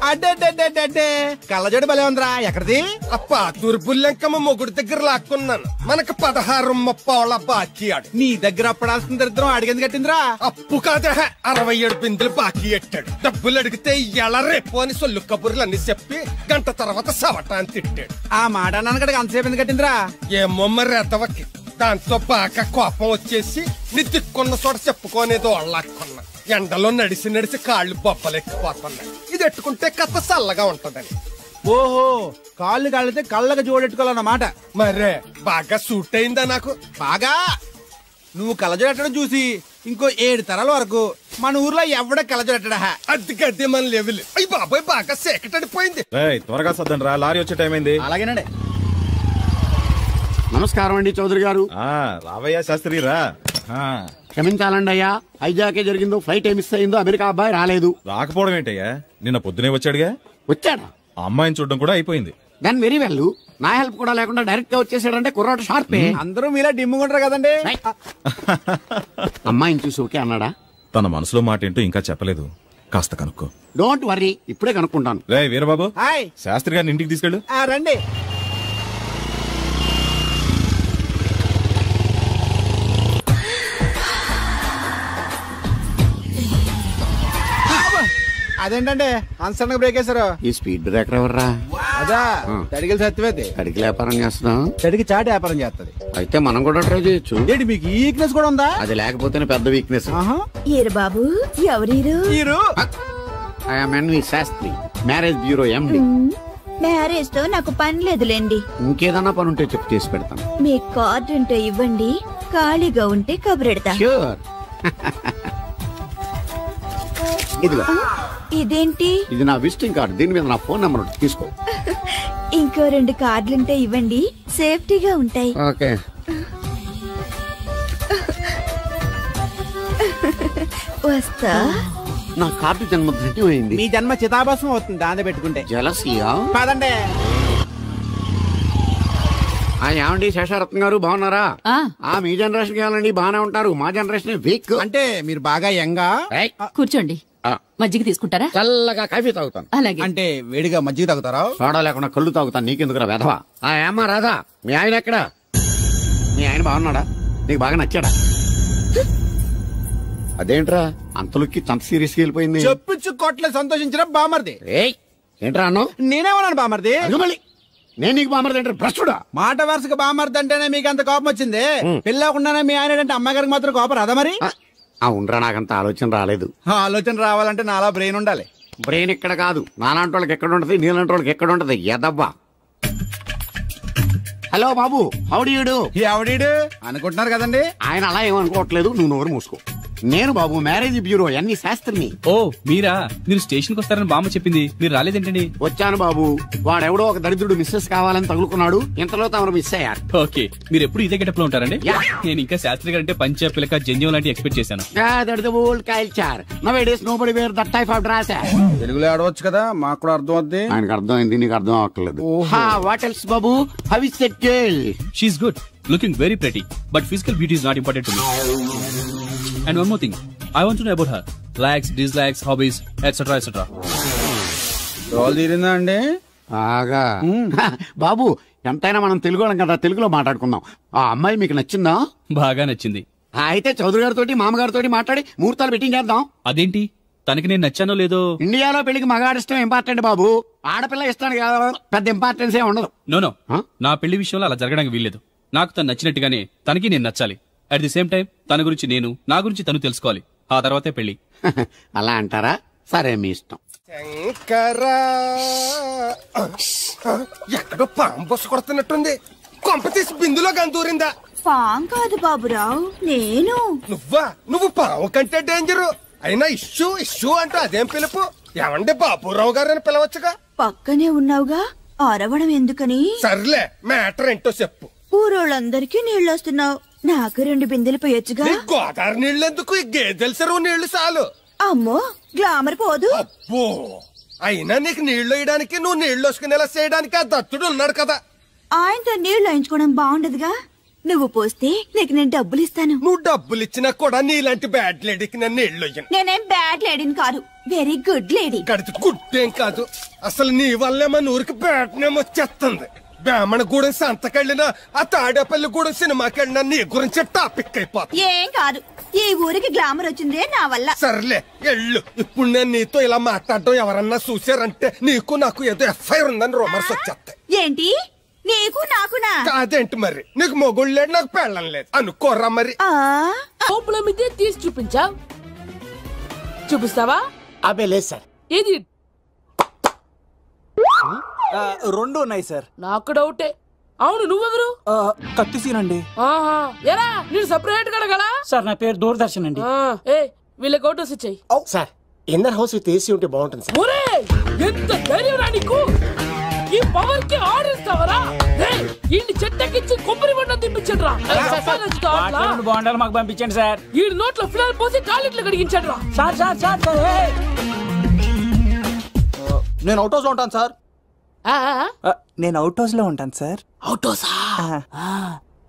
S17: అడ్డే కళ్ళజోడు భలే ఉందిరా. ఎక్కడిది?
S7: అప్ప దుర్బుల్లెంకమ్మ మొగుడి దగ్గర లాక్కున్నాను. మనకు 16 బాకీ ఆడు.
S17: నీ దగ్గర అప్పడాల్సిన దరిద్రం అడిగింది కట్టిందిరా.
S7: అప్పు కాదే, 67 బిందులు బాకీ ఎట్టాడు. డబ్బులు అడిగితే ఎలా రేపు అని సొల్లు కబుర్లు అన్ని చెప్పి గంట తర్వాత సవటాన్ని తిట్టాడు.
S17: ఆ మాట అన్నాను అంతసేపు ఎందుకు కట్టిందిరా?
S7: ఏమో మరి ఎదవకి. దాంతో బాగా కోపం వచ్చేసి నీ దిక్కున్న చోట చెప్పుకోనేదో వాళ్ళకున్నా. ఎండలో నడిచి కాళ్ళు బొబ్బలెక్కిపోతున్నాయి. ఇది ఎట్టుకుంటే కథ చల్లగా ఉంటదని.
S17: ఓహో, కాళ్ళు కాళ్ళతే కళ్ళగా జోడెట్టుకోవాలన్నమాట.
S7: మరే బాగా సూట్ అయిందా నాకు?
S17: బాగా. నువ్వు కళ్ళజోడెట్టడం చూసి ఇంకో 7 తరాల వరకు మన ఊర్లో ఎవడ కళ్ళజోడెట్టడా.
S7: అది గడ్డి మన లెవెల్. అయ్యి బాబాయ్ బాగా సేకటడిపోయింది.
S6: త్వరగా సర్దండి రా, లారీ వచ్చే టైం అయింది.
S17: అలాగేనండి.
S9: నమస్కారం అండి చౌదరి గారు.
S6: రావయ్యా శాస్త్రి రా.
S9: క్షమించాలండి అయ్యా, హైజాకే జరిగిందో, ఫ్లైట్ ఏ మిస్ అయిందో, అమెరికా అబ్బాయి రాలేదు.
S6: రాకపోవడం ఏంటయ్యా, నిన్న పొద్దునే వచ్చాడుగా.
S9: వచ్చాడా?
S6: అమ్మాయిని చూడడం కూడా అయిపోయింది.
S5: Then very well. నా హెల్ప్ కూడా లేకుండా డైరెక్ట్ గా వచ్చేసాడంటే కుర్రాడు షార్పే.
S3: అందరూ మీలా డిమ్ముకుంటారు కదండి.
S5: అమ్మాయిని చూసి ఓకే అన్నాడా?
S21: తన మనసులో మాట ఏంటో ఇంకా చెప్పలేదు, కాస్త కనుక్కో.
S5: డోంట్ వర్రీ, ఇప్పుడే కనుక్కుంటాను.
S21: రే వీరబాబు,
S3: హాయ్.
S21: శాస్త్రి గారిని ఇంటికి తీసుకెళ్ళు.
S3: రండి. అదేంటండి అన్సడన్ గా బ్రేక్ వేశారు?
S5: ఈ స్పీడ్ బ్రేకర్ ఎవర్రా?
S3: అదా తడికి సత్యవేతి.
S5: తడికి వ్యాపారం చేస్తున్నాం.
S3: తడికి చాటి వ్యాపారం చేస్తుంది.
S5: అయితే మనం కూడా ట్రై చేయొచ్చు.
S3: ఏంటి మీకు ఈ వీక్నెస్ కూడా ఉందా?
S5: అది లేకపోతేనే పెద్ద వీక్నెస్.
S20: ఈరు బాబు ఎవరీరు?
S5: I'm Shastri, marriage bureau MD.
S20: Marriage తో నాకు పని లేదులేండి.
S5: ఇంకేదన్నా పని ఉంటే చెప్పు, చేసి పెడతాను.
S20: మీ కార్డు ఉంటే ఇవ్వండి, ఖాళీగా ఉంటే కబురెడతా.
S5: ష్యూర్. ఇదిగో.
S20: ఇదేంటి?
S5: ఇది నా విజిటింగ్ కార్డు. దీని మీద నా ఫోన్ నెంబర్ తీసుకో.
S20: ఇంకో 2 కార్డులుంటే ఇవ్వండి, సేఫ్టీగా ఉంటాయి.
S5: ఓకే.
S20: వస్తా.
S5: నా కార్డు జన్మ ధన్యం అయింది.
S3: మీ జన్మ చితాభస్మం అవుతుంది దాన్ని పెట్టుకుంటే.
S5: జలసియా?
S3: కాదండి.
S5: ఏమండి శేషారత్న గారు, బాగున్నారా? మీ జనరేషన్ కావాలండి, బాగానే ఉంటారు. మా జనరేషన్ వీక్.
S3: అంటే మీరు బాగా యంగా.
S10: కూర్చోండి, మజ్జిగ తీసుకుంటారా?
S5: చల్లగా కాఫీ తాగుతాను.
S10: అలాగే.
S3: అంటే వేడిగా మజ్జిగ తాగుతారా?
S5: సోడా లేకుండా కళ్ళు తాగుతాను. నీకెందుకురా వెధవా? ఏమ్మా రాధా, మీ ఆయన ఎక్కడా? మీ ఆయన బాగున్నాడా? నీకు బాగా నచ్చాడా? అదేంట్రా అంతలోకి అంత సీరియస్ వెళ్ళిపోయింది?
S3: చెప్పుచ్చు కొట్ల సంతోషించిన బామర్ది.
S5: ఏంట్రా అన్నావు?
S3: నేనేమన్నాను బామర్ది?
S5: మళ్ళీ నేను నీకు బామర్ది అంటే భ్రష్టుడా?
S3: మాట వరుసగా బామర్ది అంటేనే మీకు అంత కోపం వచ్చింది. పిల్లకుండానే మీ ఆయన అంటే అమ్మగారికి మాత్రం కోపం రాదా మరి?
S5: ఉండరా, నాకంత ఆలోచన రాలేదు.
S3: ఆలోచన రావాలంటే నాలా బ్రెయిన్ ఉండాలి.
S5: బ్రెయిన్ ఇక్కడ కాదు, నాలాంటి వాళ్ళకి ఎక్కడ ఉంటది, నీలాంటి వాళ్ళకి ఎక్కడ ఉంటది. ఎదవ్వా. హలో బాబు, హౌడీడు.
S3: ఎవడీడు అనుకుంటున్నారు కదండి.
S5: ఆయన అలా ఏమనుకోవట్లేదు, నువ్వు నోరు మూసుకో. నేను బాబు, మ్యారేజ్ బ్యూరో ఎన్ని శాస్త్రిని.
S22: ఓ మీరా? మీరు స్టేషన్ కి వస్తారని బామ్మ చెప్పింది, మీరు రాలేదేంటండి?
S5: వచ్చాను బాబు. వాడెవడో ఒక దరిద్రుడు మిస్సెస్ కావాలని తగులుకున్నాడు, ఇంతలో తమరు మిస్ అయ్యారు.
S22: ఓకే, మీరు ఎప్పుడు ఇదే గెటప్ లో ఉంటారండి? నేను ఇంకా శాస్త్రి గారు అంటే పంచ పిలక జంజం లాంటి ఎక్స్పెక్ట్ చేశాను.
S3: తెలుగులో ఆడవచ్చు కదా, మాకు కూడా అర్థం అవుద్ది.
S5: ఆయనకు అర్థమైంది, నీకు అర్థం అవ్వట్లేదు. What else Babu? How is that girl?
S22: She is good, looking very pretty, but physical beauty is not important to me. And one more thing, I want to know about her likes, dislikes, hobbies, etc. etc.
S3: Role తీరిందా అండి?
S5: బాగా. బాబు ఎంతైనా మనం తెలుగు వాళ్ళం కదా, తెలుగులో మాట్లాడుకుందాం. ఆ అమ్మాయి మీకు నచ్చిందా?
S22: బాగా నచ్చింది.
S5: అయితే చౌదరి గారితో మామగారితో మాట్లాడి ముహూర్తాలు పెట్టింగ్ చేద్దాం.
S22: అదేంటి, తనకి నేను నచ్చానో లేదో?
S5: ఇండియాలో పెళ్లికి మగాడిష్టం ఇంపార్టెంట్ బాబు, ఆడపిల్ల ఇష్టానికి పెద్ద ఇంపార్టెన్స్ ఏ ఉండదు.
S22: నో, నా పెళ్లి విషయంలో అలా జరగడానికి వీల్లేదు. నాకు తను నచ్చినట్టుగానే తనకి నేను నచ్చాలి. అట్ ది సేమ్ టైం తన గురించి నేను, నా గురించి తను తెలుసుకోవాలి. ఆ తర్వాతే పెళ్లి.
S5: అలా అంటారా? సరే, మీ ఇష్టం.
S7: శంకరా, ఎక్కడో పాము బొస్సు కొడుతున్నట్టుంది. కొంప తీసి బిందులో గందూరిందా?
S20: పాం కాదు బాబురావు, నేను.
S7: నువ్వు పాము కంటే డేంజరు. అయినా ఇష్యూ ఇష్యూ అంటూ అదేం పిలుపు? ఏమండి బాబురావు గారు అని పిలవచ్చుగా.
S20: పక్కనే ఉన్నావుగా, అరవడం ఎందుకని?
S7: సర్లే, మ్యాటర్ ఏంటో చెప్పు.
S20: ఊరోళ్ళందరికీ నీళ్ళొస్తున్నావు, నాకు 2 బిందెలు పోయొచ్చుగా.
S7: గోదావరి నీళ్ళెందుకు? ఈ గేదెల చెరువు నీళ్లు చాలు.
S20: అమ్మో, గ్లామర్ పోదు.
S7: అబ్బో, అయినా నీకు నీళ్లు వేయడానికి, నువ్వు నీళ్లు వసుకునేలా చేయడానికి ఆ దత్తుడు ఉన్నాడు కదా.
S20: ఆయనతో నీళ్లు వేయించుకోవడం బాగుండదుగా. నువ్వు పోస్తే నీకు నేను డబ్బులు ఇస్తాను.
S7: నువ్వు డబ్బులు ఇచ్చినా కూడా నీలాంటి బ్యాడ్ లేడీకి నేను నీళ్లు ఇయ్యను.
S20: నేనేం బ్యాడ్ లేడీని కాదు, వెరీ గుడ్ లేడీ.
S7: కడితే గుడ్డేం కాదు, అసలు నీ వల్లే మన ఊరికి బ్యాడ్ నేమ్ వచ్చేస్తుంది. బ్రాహ్మణగూడెం సంతకెళ్ళినా, ఆ తాడేపల్లిగూడెం సినిమాకెళ్ళినా నీ గురించి టాపిక్ అయిపోతుంది.
S20: ఏం కాదు, ఈ ఊరికి గ్లామర్ వచ్చిందే నా వల్ల.
S7: సర్లే ఎళ్ళు. ఇప్పుడు నేను నీతో ఇలా మాట్లాడడం ఎవరన్నా చూసారంటే నీకు నాకు ఏదో ఎఫ్ఐఆర్ ఉందని రూమర్స్ వచ్చేస్తాయి.
S20: ఏంటి? నీకు నాకునా?
S7: కాదేంటి మరి? నీకు మొగుళ్ళు లేడు, నాకు పెళ్ళం లేదు అనుకోరా మరి.
S19: లోపల మీదే తీసి చూపించా, చూపిస్తావా?
S16: అబ్బే లేదు సార్.
S19: ఏది?
S3: 2 ఉన్నాయి సార్.
S19: నాకు డౌటే. అవును, నువ్వెవరు?
S3: కత్తిసీనండి.
S19: ఎరా, నేను సపరేట్ కడగల.
S15: సార్, నా పేరు దూరదర్శన్ అండి.
S19: వీళ్ళ ఫోటోస్ ఇచ్చాయి.
S16: Sir, inner house with AC ఉంటే బాగుంటుంది సార్.
S19: ఒరే, ఎంత ధైర్యం రా నీకు! ఈ పవర్ కి ఆర్డర్ ఇస్తావరా? ఈ చెట్టెక్కించి కొబ్బరి బండ తిప్పించండి రా.
S15: బాగుండాలి, మాకు పంపించండి సార్.
S19: ఈ నోట్లో ఫిల్టర్ పోసి టాయిలెట్లు కడిగించండి రా.
S15: సార్ సార్ సార్,
S3: నేను అవుట్ హౌస్ లో ఉంటాను సార్. నేను అవుట్ హౌస్ లో ఉంటాను సార్.
S19: అవుట్ హౌసా?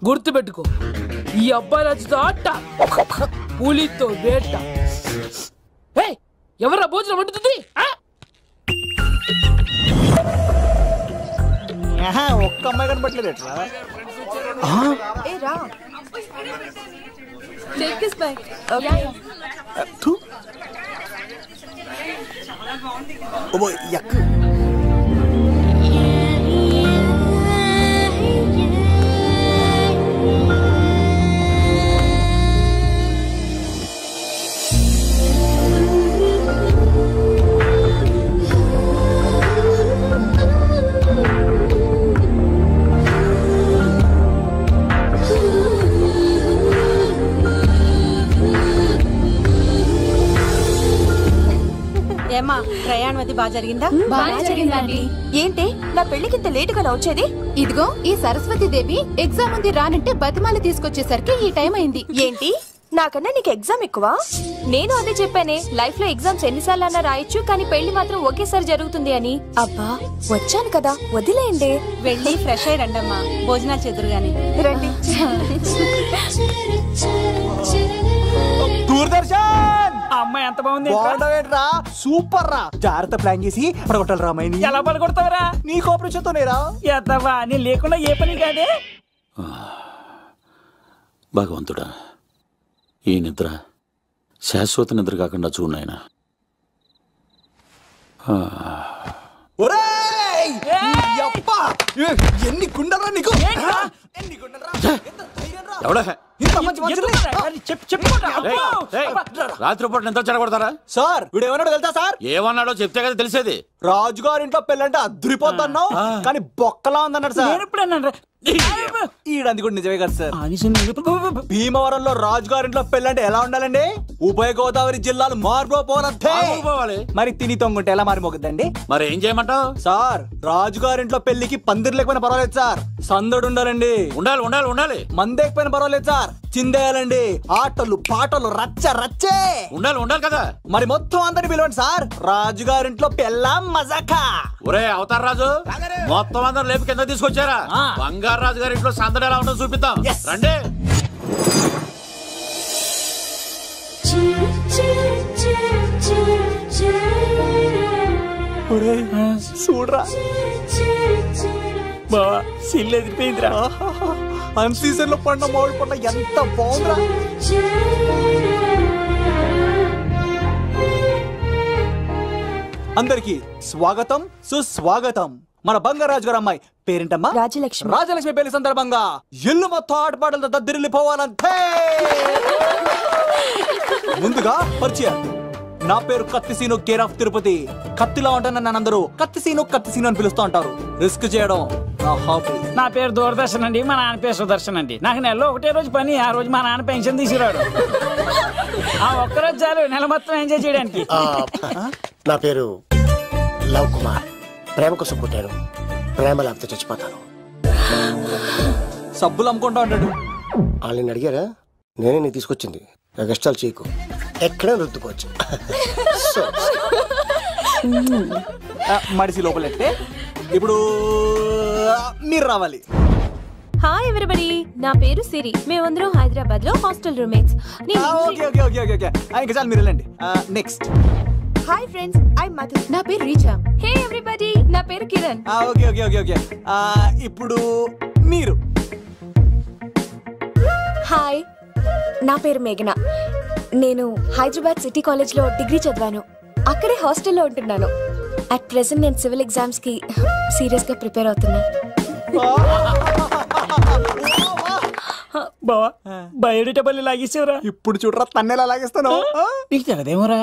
S19: గుర్తు పెట్టుకో, ఈ అబ్బాయిలతో ఆట, పులితో వేట. ఎవరా భోజనం వండుతుంది?
S3: ఒక్క అమ్మాయి కనబట్లేదు ఎట్లా?
S12: ఏమా ప్రయాణం అది బాగా జరిగిందా?
S10: బాగా జరిగిందండి.
S12: ఏంటి నా పెళ్లికి ఇంత లేటుగా వచ్చేది?
S10: ఇదిగో ఈ సరస్వతి దేవి ఎగ్జామ్ ఉంది రానంటే బతిమాల తీసుకొచ్చేసరికి ఈ టైం అయింది.
S12: ఏంటి నాకన్నా నీకు ఎగ్జామ్ ఎక్కువ? నేను అదే చెప్పానే, లైఫ్ లో ఎగ్జామ్స్ ఎన్నిసార్లు అన్నా రాయొచ్చు, కానీ పెళ్లి మాత్రం ఒకేసారి జరుగుతుంది అని. అబ్బా వచ్చాను కదా, వదిలేయండి.
S1: వెళ్ళి ఫ్రెష్ అయ్యి రండమ్మా, భోజనాలు చెదురు గాని
S12: రండి.
S3: దూరదర్శన్
S15: అమ్మాయి ఎంత బాగుంది!
S3: బాగుండవేట్రా, సూపర్ రా. జాగ్రత్త ప్లాన్ చేసి పడగొట్టాలి రామాయణి.
S15: ఎలా పడగొడతావరా?
S3: నీ కోఆపరేషన్ తోనేరా.
S15: ఎత్తవా, నీ లేకుండా ఏ పని కాదే.
S2: భగవంతుడా, ఈ నిద్ర శాశ్వత నిద్ర కాకుండా చూడాయన.
S3: ఎన్ని గుండెరా నీకు!
S2: రాత్రిపూట నిద్ర చెడగొడతారా
S3: సార్? వీడు ఏమన్నాడో తెలుసా సార్?
S2: ఏమన్నాడో చెప్తే కదా తెలిసేది.
S3: రాజుగారి ఇంట్లో పెళ్ళంటే అద్దరిపోతున్నావు, కానీ బొక్కలా ఉందన్నాడు సార్. ఈడంది కూడా నిజమే కదా సార్. భీమవరంలో రాజుగారింట్లో పెళ్ళంటే ఎలా ఉండాలండి? ఉభయ గోదావరి జిల్లాలు మారిపోవాలి. మరి తిని తొంగుంటే ఎలా మారిపోతుందండి?
S2: మరి ఏం చేయమంటావు
S3: సార్? రాజుగారింట్లో పెళ్లికి పందిరి లేకపోయినా పర్వాలేదు సార్, సందడు ఉండాలండి.
S2: ఉండాలి ఉండాలి ఉండాలి.
S3: మందేకపోయినా పర్వాలేదు సార్, చిందేయాలండి. ఆటలు పాటలు రచ్చ రచ్చే
S2: ఉండాలి ఉండాలి కదా.
S3: మరి మొత్తం అందరిని పిలవండి సార్, రాజుగారింట్లో పెళ్ళాం మజాకా.
S2: ఒరే అవతార్ రాజు, మొత్తం అందరు లేపు కింద తీసుకొచ్చారా? బంగారు రాజు గారి ఇంట్లో సందడి ఎలా ఉంటుందో చూపిద్దాం రండి.
S3: చూడరా
S15: బావా, సిల్లు ఎదిరిపోయిందిరా.
S3: అన్ సీజన్ లో పండ మామిడి పంట ఎంత బాగుందిరా. అందరికి స్వాగతం సుస్వాగతం. మన బంగారాజు గారు అమ్మాయి పేరేంటమ్మా?
S12: రాజలక్ష్మి.
S3: రాజలక్ష్మి పెళ్లి సందర్భంగా ఇల్లు మొత్తం ఆటపాటలతో దద్దరిల్లిపోవాలంతే. ముందుగా పరిచయం, నా పేరు కత్తిసీను, కేర్ ఆఫ్ తిరుపతి. కత్తిలా ఉంటాను నన్ను అందరూ కత్తిసీను కత్తిసీను అని పిలుస్తూ ఉంటారు. రిస్క్ చేయడం నా హాబీ.
S15: నా పేరు దూరదర్శన్ అండి, మా నాన్న పేరు సుదర్శన్ అండి. నాకు నెలలో ఒకటే రోజు పని, ఆ రోజు మా నాన్న పెన్షన్ తీసుకురాడు. ఆ ఒక్కరోజు చాలు నెల మొత్తం ఎంజాయ్ చేయడానికి.
S16: నా పేరు లవ్ కుమార్, ప్రేమ కోసం పుట్టాను, ప్రేమ లేకపోతే చచ్చిపోతాను.
S3: సబ్బులు అమ్ముకుంటా ఉంటాడు.
S16: వాళ్ళని అడిగారా? నేనే నీకు తీసుకొచ్చింది, కష్టాలు చేయకు, ఎక్కడే రుద్దుకోవచ్చు.
S3: మడిసి లోపలెట్టే. ఇప్పుడు మీరు రావాలి.
S12: హాయ్ ఎవ్రీబడి, నా పేరు సిరి. మేమందరం హైదరాబాద్ లో హాస్టల్ రూమ్మేట్స్.
S3: ఇంకా చాలు, మీరు వెళ్ళండి. Next.
S12: Hi friends, I Madhu. నా పేరు రీచా. హే ఎవ్రీబడి, నా పేరు Kiran.
S3: Okay okay okay okay. ఇప్పుడు మీరు.
S12: హాయ్, నా పేరు మేఘన. నేను హైదరాబాద్ సిటీ కాలేజ్ లో డిగ్రీ చదివాను. అక్కడే హాస్టల్లో ఉంటున్నాను. అట్ ప్రెసెంట్ నేను సివిల్ ఎగ్జామ్స్ కి సీరియస్ గా ప్రిపేర్ అవుతున్నాను.
S15: బావా, బయోడేటా బల్లి లాగేసేవరా?
S3: ఇప్పుడు చూడరా తన్నేలా లాగేస్తాను.
S15: నీకు తెగదేమోరా,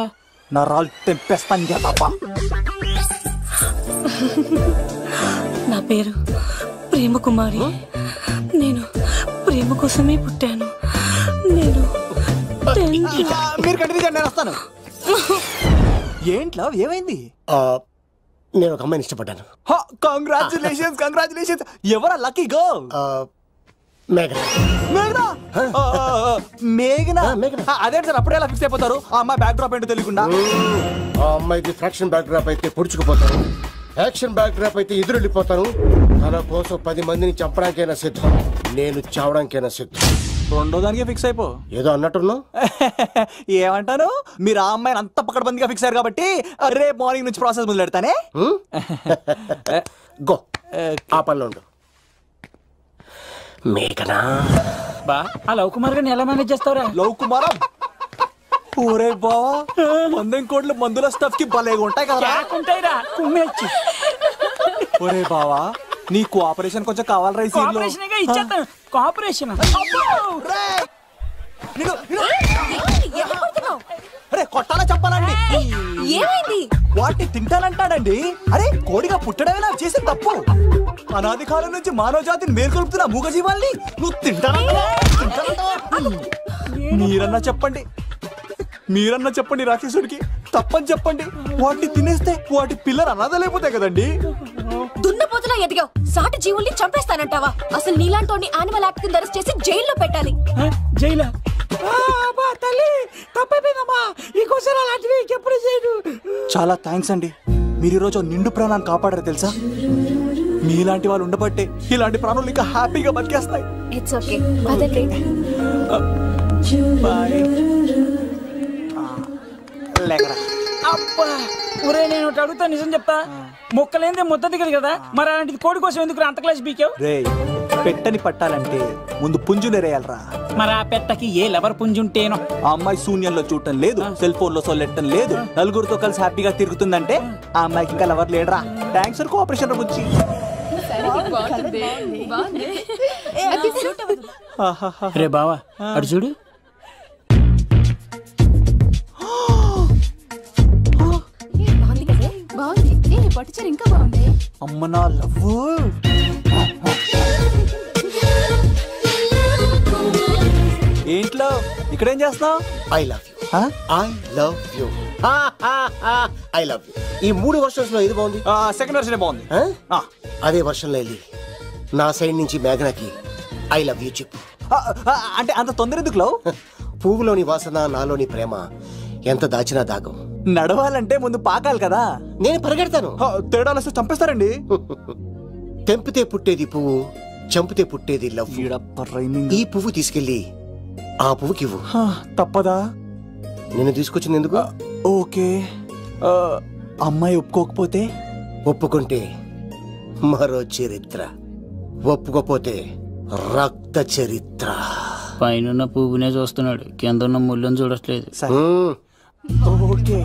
S3: నా రాళ్ళు తెంపేస్తాను కదా.
S18: నా పేరు ప్రేమ కుమారి. నేను ప్రేమ కోసమే పుట్టాను. నేను
S3: మీరు కంటిన్యూ చేయండి, నేను వస్తాను. ఏంట్లో ఏమైంది?
S16: నేను ఒక అమ్మాయిని ఇష్టపడ్డాను.
S3: Congratulations congratulations. ఎవరా లక్కీ గర్ల్?
S16: మేఘన.
S3: మేఘన మేఘన అదే సార్, అప్పుడే ఎలా ఫిక్స్ అయిపోతారు? ఆ అమ్మాయి బ్యాక్ డ్రాప్ ఏంటో తెలియకుండా.
S16: ఆ అమ్మాయికి ఫ్రాక్షన్ బ్యాక్ డ్రాప్ అయితే పొడుచుకుపోతారు. యాక్షన్ బ్యాక్ డ్రాప్ అయితే ఎదురెళ్ళిపోతాను. తన కోసం 10 మందిని చంపడానికైనా సిద్ధం, నేను చావడానికైనా సిద్ధం.
S3: రెండో దానికి ఫిక్స్ అయిపో.
S16: ఏదో అన్నట్టున్నావు.
S3: ఏమంటాను, మీరు ఆ అమ్మాయిని అంత పక్కడబందిగా ఫిక్స్ అయ్యారు కాబట్టి రేపు మార్నింగ్ నుంచి ప్రాసెస్ మొదలు పెడతానే.
S16: గో ఆ పనిలో ఉండు. మేఘనా
S15: బా ఆ లవ్ కుమార్ గారిని ఎలా మేనేజ్ చేస్తావురా?
S3: లవ్ కుమారం ఒరే బావా, 100 కోట్ల మందుల స్టఫ్ కి భలేగా ఉంటాయి కదా.
S15: ఉంటాయిరా కుమ్మేచ్చి.
S3: ఒరే బావా, నీ కోఆపరేషన్ కొంచెం కావాలరా ఈ సీన్ లో.
S15: ఇచ్చేస్తాను కోఆపరేషన్.
S3: అరే కొట్టాలా చెప్పాలండి?
S12: ఏమైంది?
S3: వాటిని తింటానంటాడండి. అరే కోడిగా పుట్టడమే నాకు చేసిన తప్పు. అనాది కాలం నుంచి మానవ జాతిని మేల్కొల్పుతున్న మూగజీవాల్ని నువ్వు తింటానంటావా? మీరన్నా చెప్పండి, మీరన్నా చెప్పండి రాక్షసుడికి తప్పని చెప్పండి. వాటిని తినేస్తే వాటి పిల్లలు అనాథలైపోతాయి కదండి.
S12: దున్నపోతులా ఎదిగావు, సాటి జీవుల్ని చంపేస్తానంటావా? అసలు నీలాంటి యానిమల్ యాక్ట్ కింద అరెస్ట్ చేసి జైల్లో పెట్టాలి.
S15: జైలా?
S3: చాలా థ్యాంక్స్ అండి, మీరు ఈరోజు నిండు ప్రాణాన్ని కాపాడారు తెలుసా. మీలాంటి వాళ్ళు ఉండబట్టే ఇలాంటి ప్రాణులు ఇంకా హ్యాపీగా బతికేస్తాయి.
S12: ఇట్స్ ఓకే, పదండి.
S15: అబ్బా ఒరే, నేను ఒకటి అడుగుతా, నిజం చెప్తా. మొక్కలేందే ముద్ద దిగదు కదా, మరి అలాంటిది కోడి కోసం ఎందుకు అంత క్లాస్ బీకావు?
S3: రే పెట్టని పట్టాలంటే ముందు పుంజు నెరేయాలరా.
S15: మరి ఆ పెట్టకి ఏ లవర్ పుంజుంటేనో.
S3: ఆ అమ్మాయి శూన్యంలో చూడటం లేదు, సెల్ ఫోన్ లో సొల్లెట్టడం లేదు, నలుగురితో కలిసి హ్యాపీగా తిరుగుతుందంటే ఆ అమ్మాయికి ఇంకా లవర్ లేడరా. థ్యాంక్స్ ఫర్ కోఆపరేషన్ గురించి.
S15: రే బావా అడు చూడు.
S10: ఇంకా బాగుంది.
S3: అమ్మ నా లవ్. ఏంట్లో ఇక్కడేం చేస్తున్నావు?
S16: I love you, I love you, I love you. ఈ 3 వర్షన్స్ లో ఏది బాగుంది?
S3: సెకండ్ వర్షన్ బాగుంది.
S16: అదే వర్షంలో వెళ్ళి నా సైడ్ నుంచి మేఘనాకి ఐ లవ్ యూ చెప్పు.
S3: అంటే అంత తొందర ఎందుకు లవ్?
S16: పువ్వులోని వాసన నాలోని ప్రేమ ఎంత దాచినా దాగం.
S3: నడవాలంటే ముందు పాకాలి కదా.
S16: నేను పరిగెడతాను.
S3: తేడాలు వస్తే చంపేస్తారండి.
S16: తెంపితే పుట్టేది పువ్వు, చంపితే పుట్టేది లవ్. ఈ పువ్వు తీసుకెళ్ళి ఆ పువ్వుకి ఇవ్వు.
S3: తప్పదా?
S16: నేను తీసుకొచ్చింది ఎందుకు?
S3: ఓకే, అమ్మాయి ఒప్పుకోకపోతే?
S16: ఒప్పుకుంటే మరో చరిత్ర, ఒప్పుకోపోతే రక్త చరిత్ర.
S15: పైన పువ్వునే చూస్తున్నాడు, కింద ఉన్న ముళ్ళని చూడట్లేదు.
S3: ఓకే.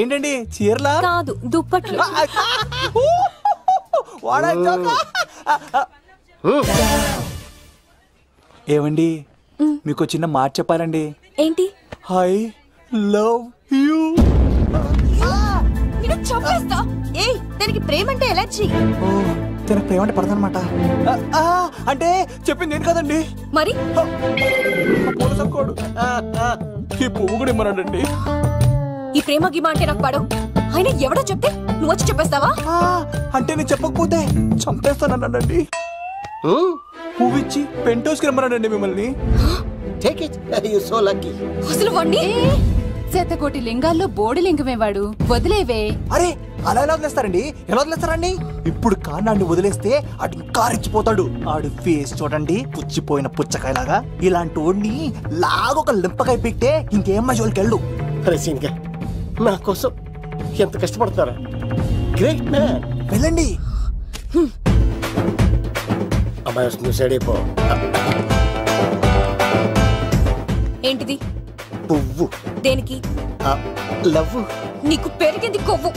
S3: ఏంటండి చీరలా?
S12: కాదు, దుప్పట్లు.
S3: ఏమండి మీకు చిన్న మాట చెప్పాలండి.
S12: ఏంటి?
S3: I love you.
S12: చంపేస్తా. ఏయ్, దానికి ప్రేమ అంటే ఎలర్జీ.
S3: తనకు ప్రేమ అంటే పడదనమాట. అంటే చెప్పింది ఏంటి కదండి.
S12: మరి
S3: ఈ పువ్వు కూడా ఇమ్మనండి.
S12: ఈ ప్రేమ గిమ అంటే నాకు పడవు. అయినా ఎవడో చెప్తే నువ్వు వచ్చి చెప్పేస్తావా?
S3: అంటే నేను చెప్పకపోతే చంపేస్తానండి. పువ్వు ఇచ్చి పెంటోస్కి రమ్మనండి మిమ్మల్ని.
S12: అసలు వాణ్ణి
S10: శతకోటి లింగాల్లో బోడి లింగమే వాడు, వదిలేవే.
S3: అరే అలా ఎలా వదిలేస్తారండి? ఎలా వదిలేస్తారండి? ఇప్పుడు కాన్నాడిని వదిలేస్తే అటు ఇంకా రెచ్చిపోతాడు. ఆడు ఫేస్ చూడండి, పుచ్చిపోయిన పుచ్చకాయలాగా. ఇలాంటి వాడిని లాగొక లింపకాయ పెట్టే ఇంకేం మజోలికి వెళ్ళు.
S16: నా కోసం ఎంత కష్టపడతారా? Great man.
S3: వెళ్ళండి.
S16: అమ్మాయి వస్తుంది, సైడ్ అయిపో.
S12: ఏంటిది?
S16: పువ్వు.
S12: దేనికి?
S16: లవ్.
S12: నీకు పెరిగింది కొవ్వు.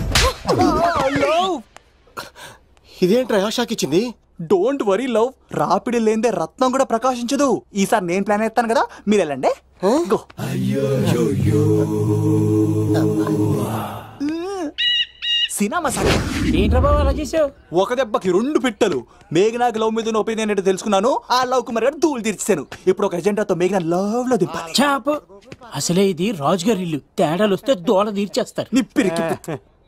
S16: ఇదేంట్రా షాక్ ఇచ్చింది?
S3: డోంట్ వరీ లవ్, రాపిడి లేదే రత్నం కూడా ప్రకాశించదు. ఈసారి నేను ప్లాన్ ఎత్తాను కదా, మీరు వెళ్ళండి. గో. సినిమా
S15: ఏంట్రా బాబు అలా చేసావు?
S3: ఒక దెబ్బకి 2 పిట్టలు. మేఘనాకి లవ్ మీద ఒపీనియన్ ఏంటో తెలుసుకున్నాను. ఆ లవ్ కుమార్ గారు ధూళి తీర్చాను. ఇప్పుడు ఒక ఎజెండాతో మేఘనా లవ్ లో దింపాలి.
S15: చాపు. అసలే ఇది రాజుగారి ఇల్లు, తేడాలు వస్తే దోళ తీర్చేస్తారు.
S3: నిప్పిరికి.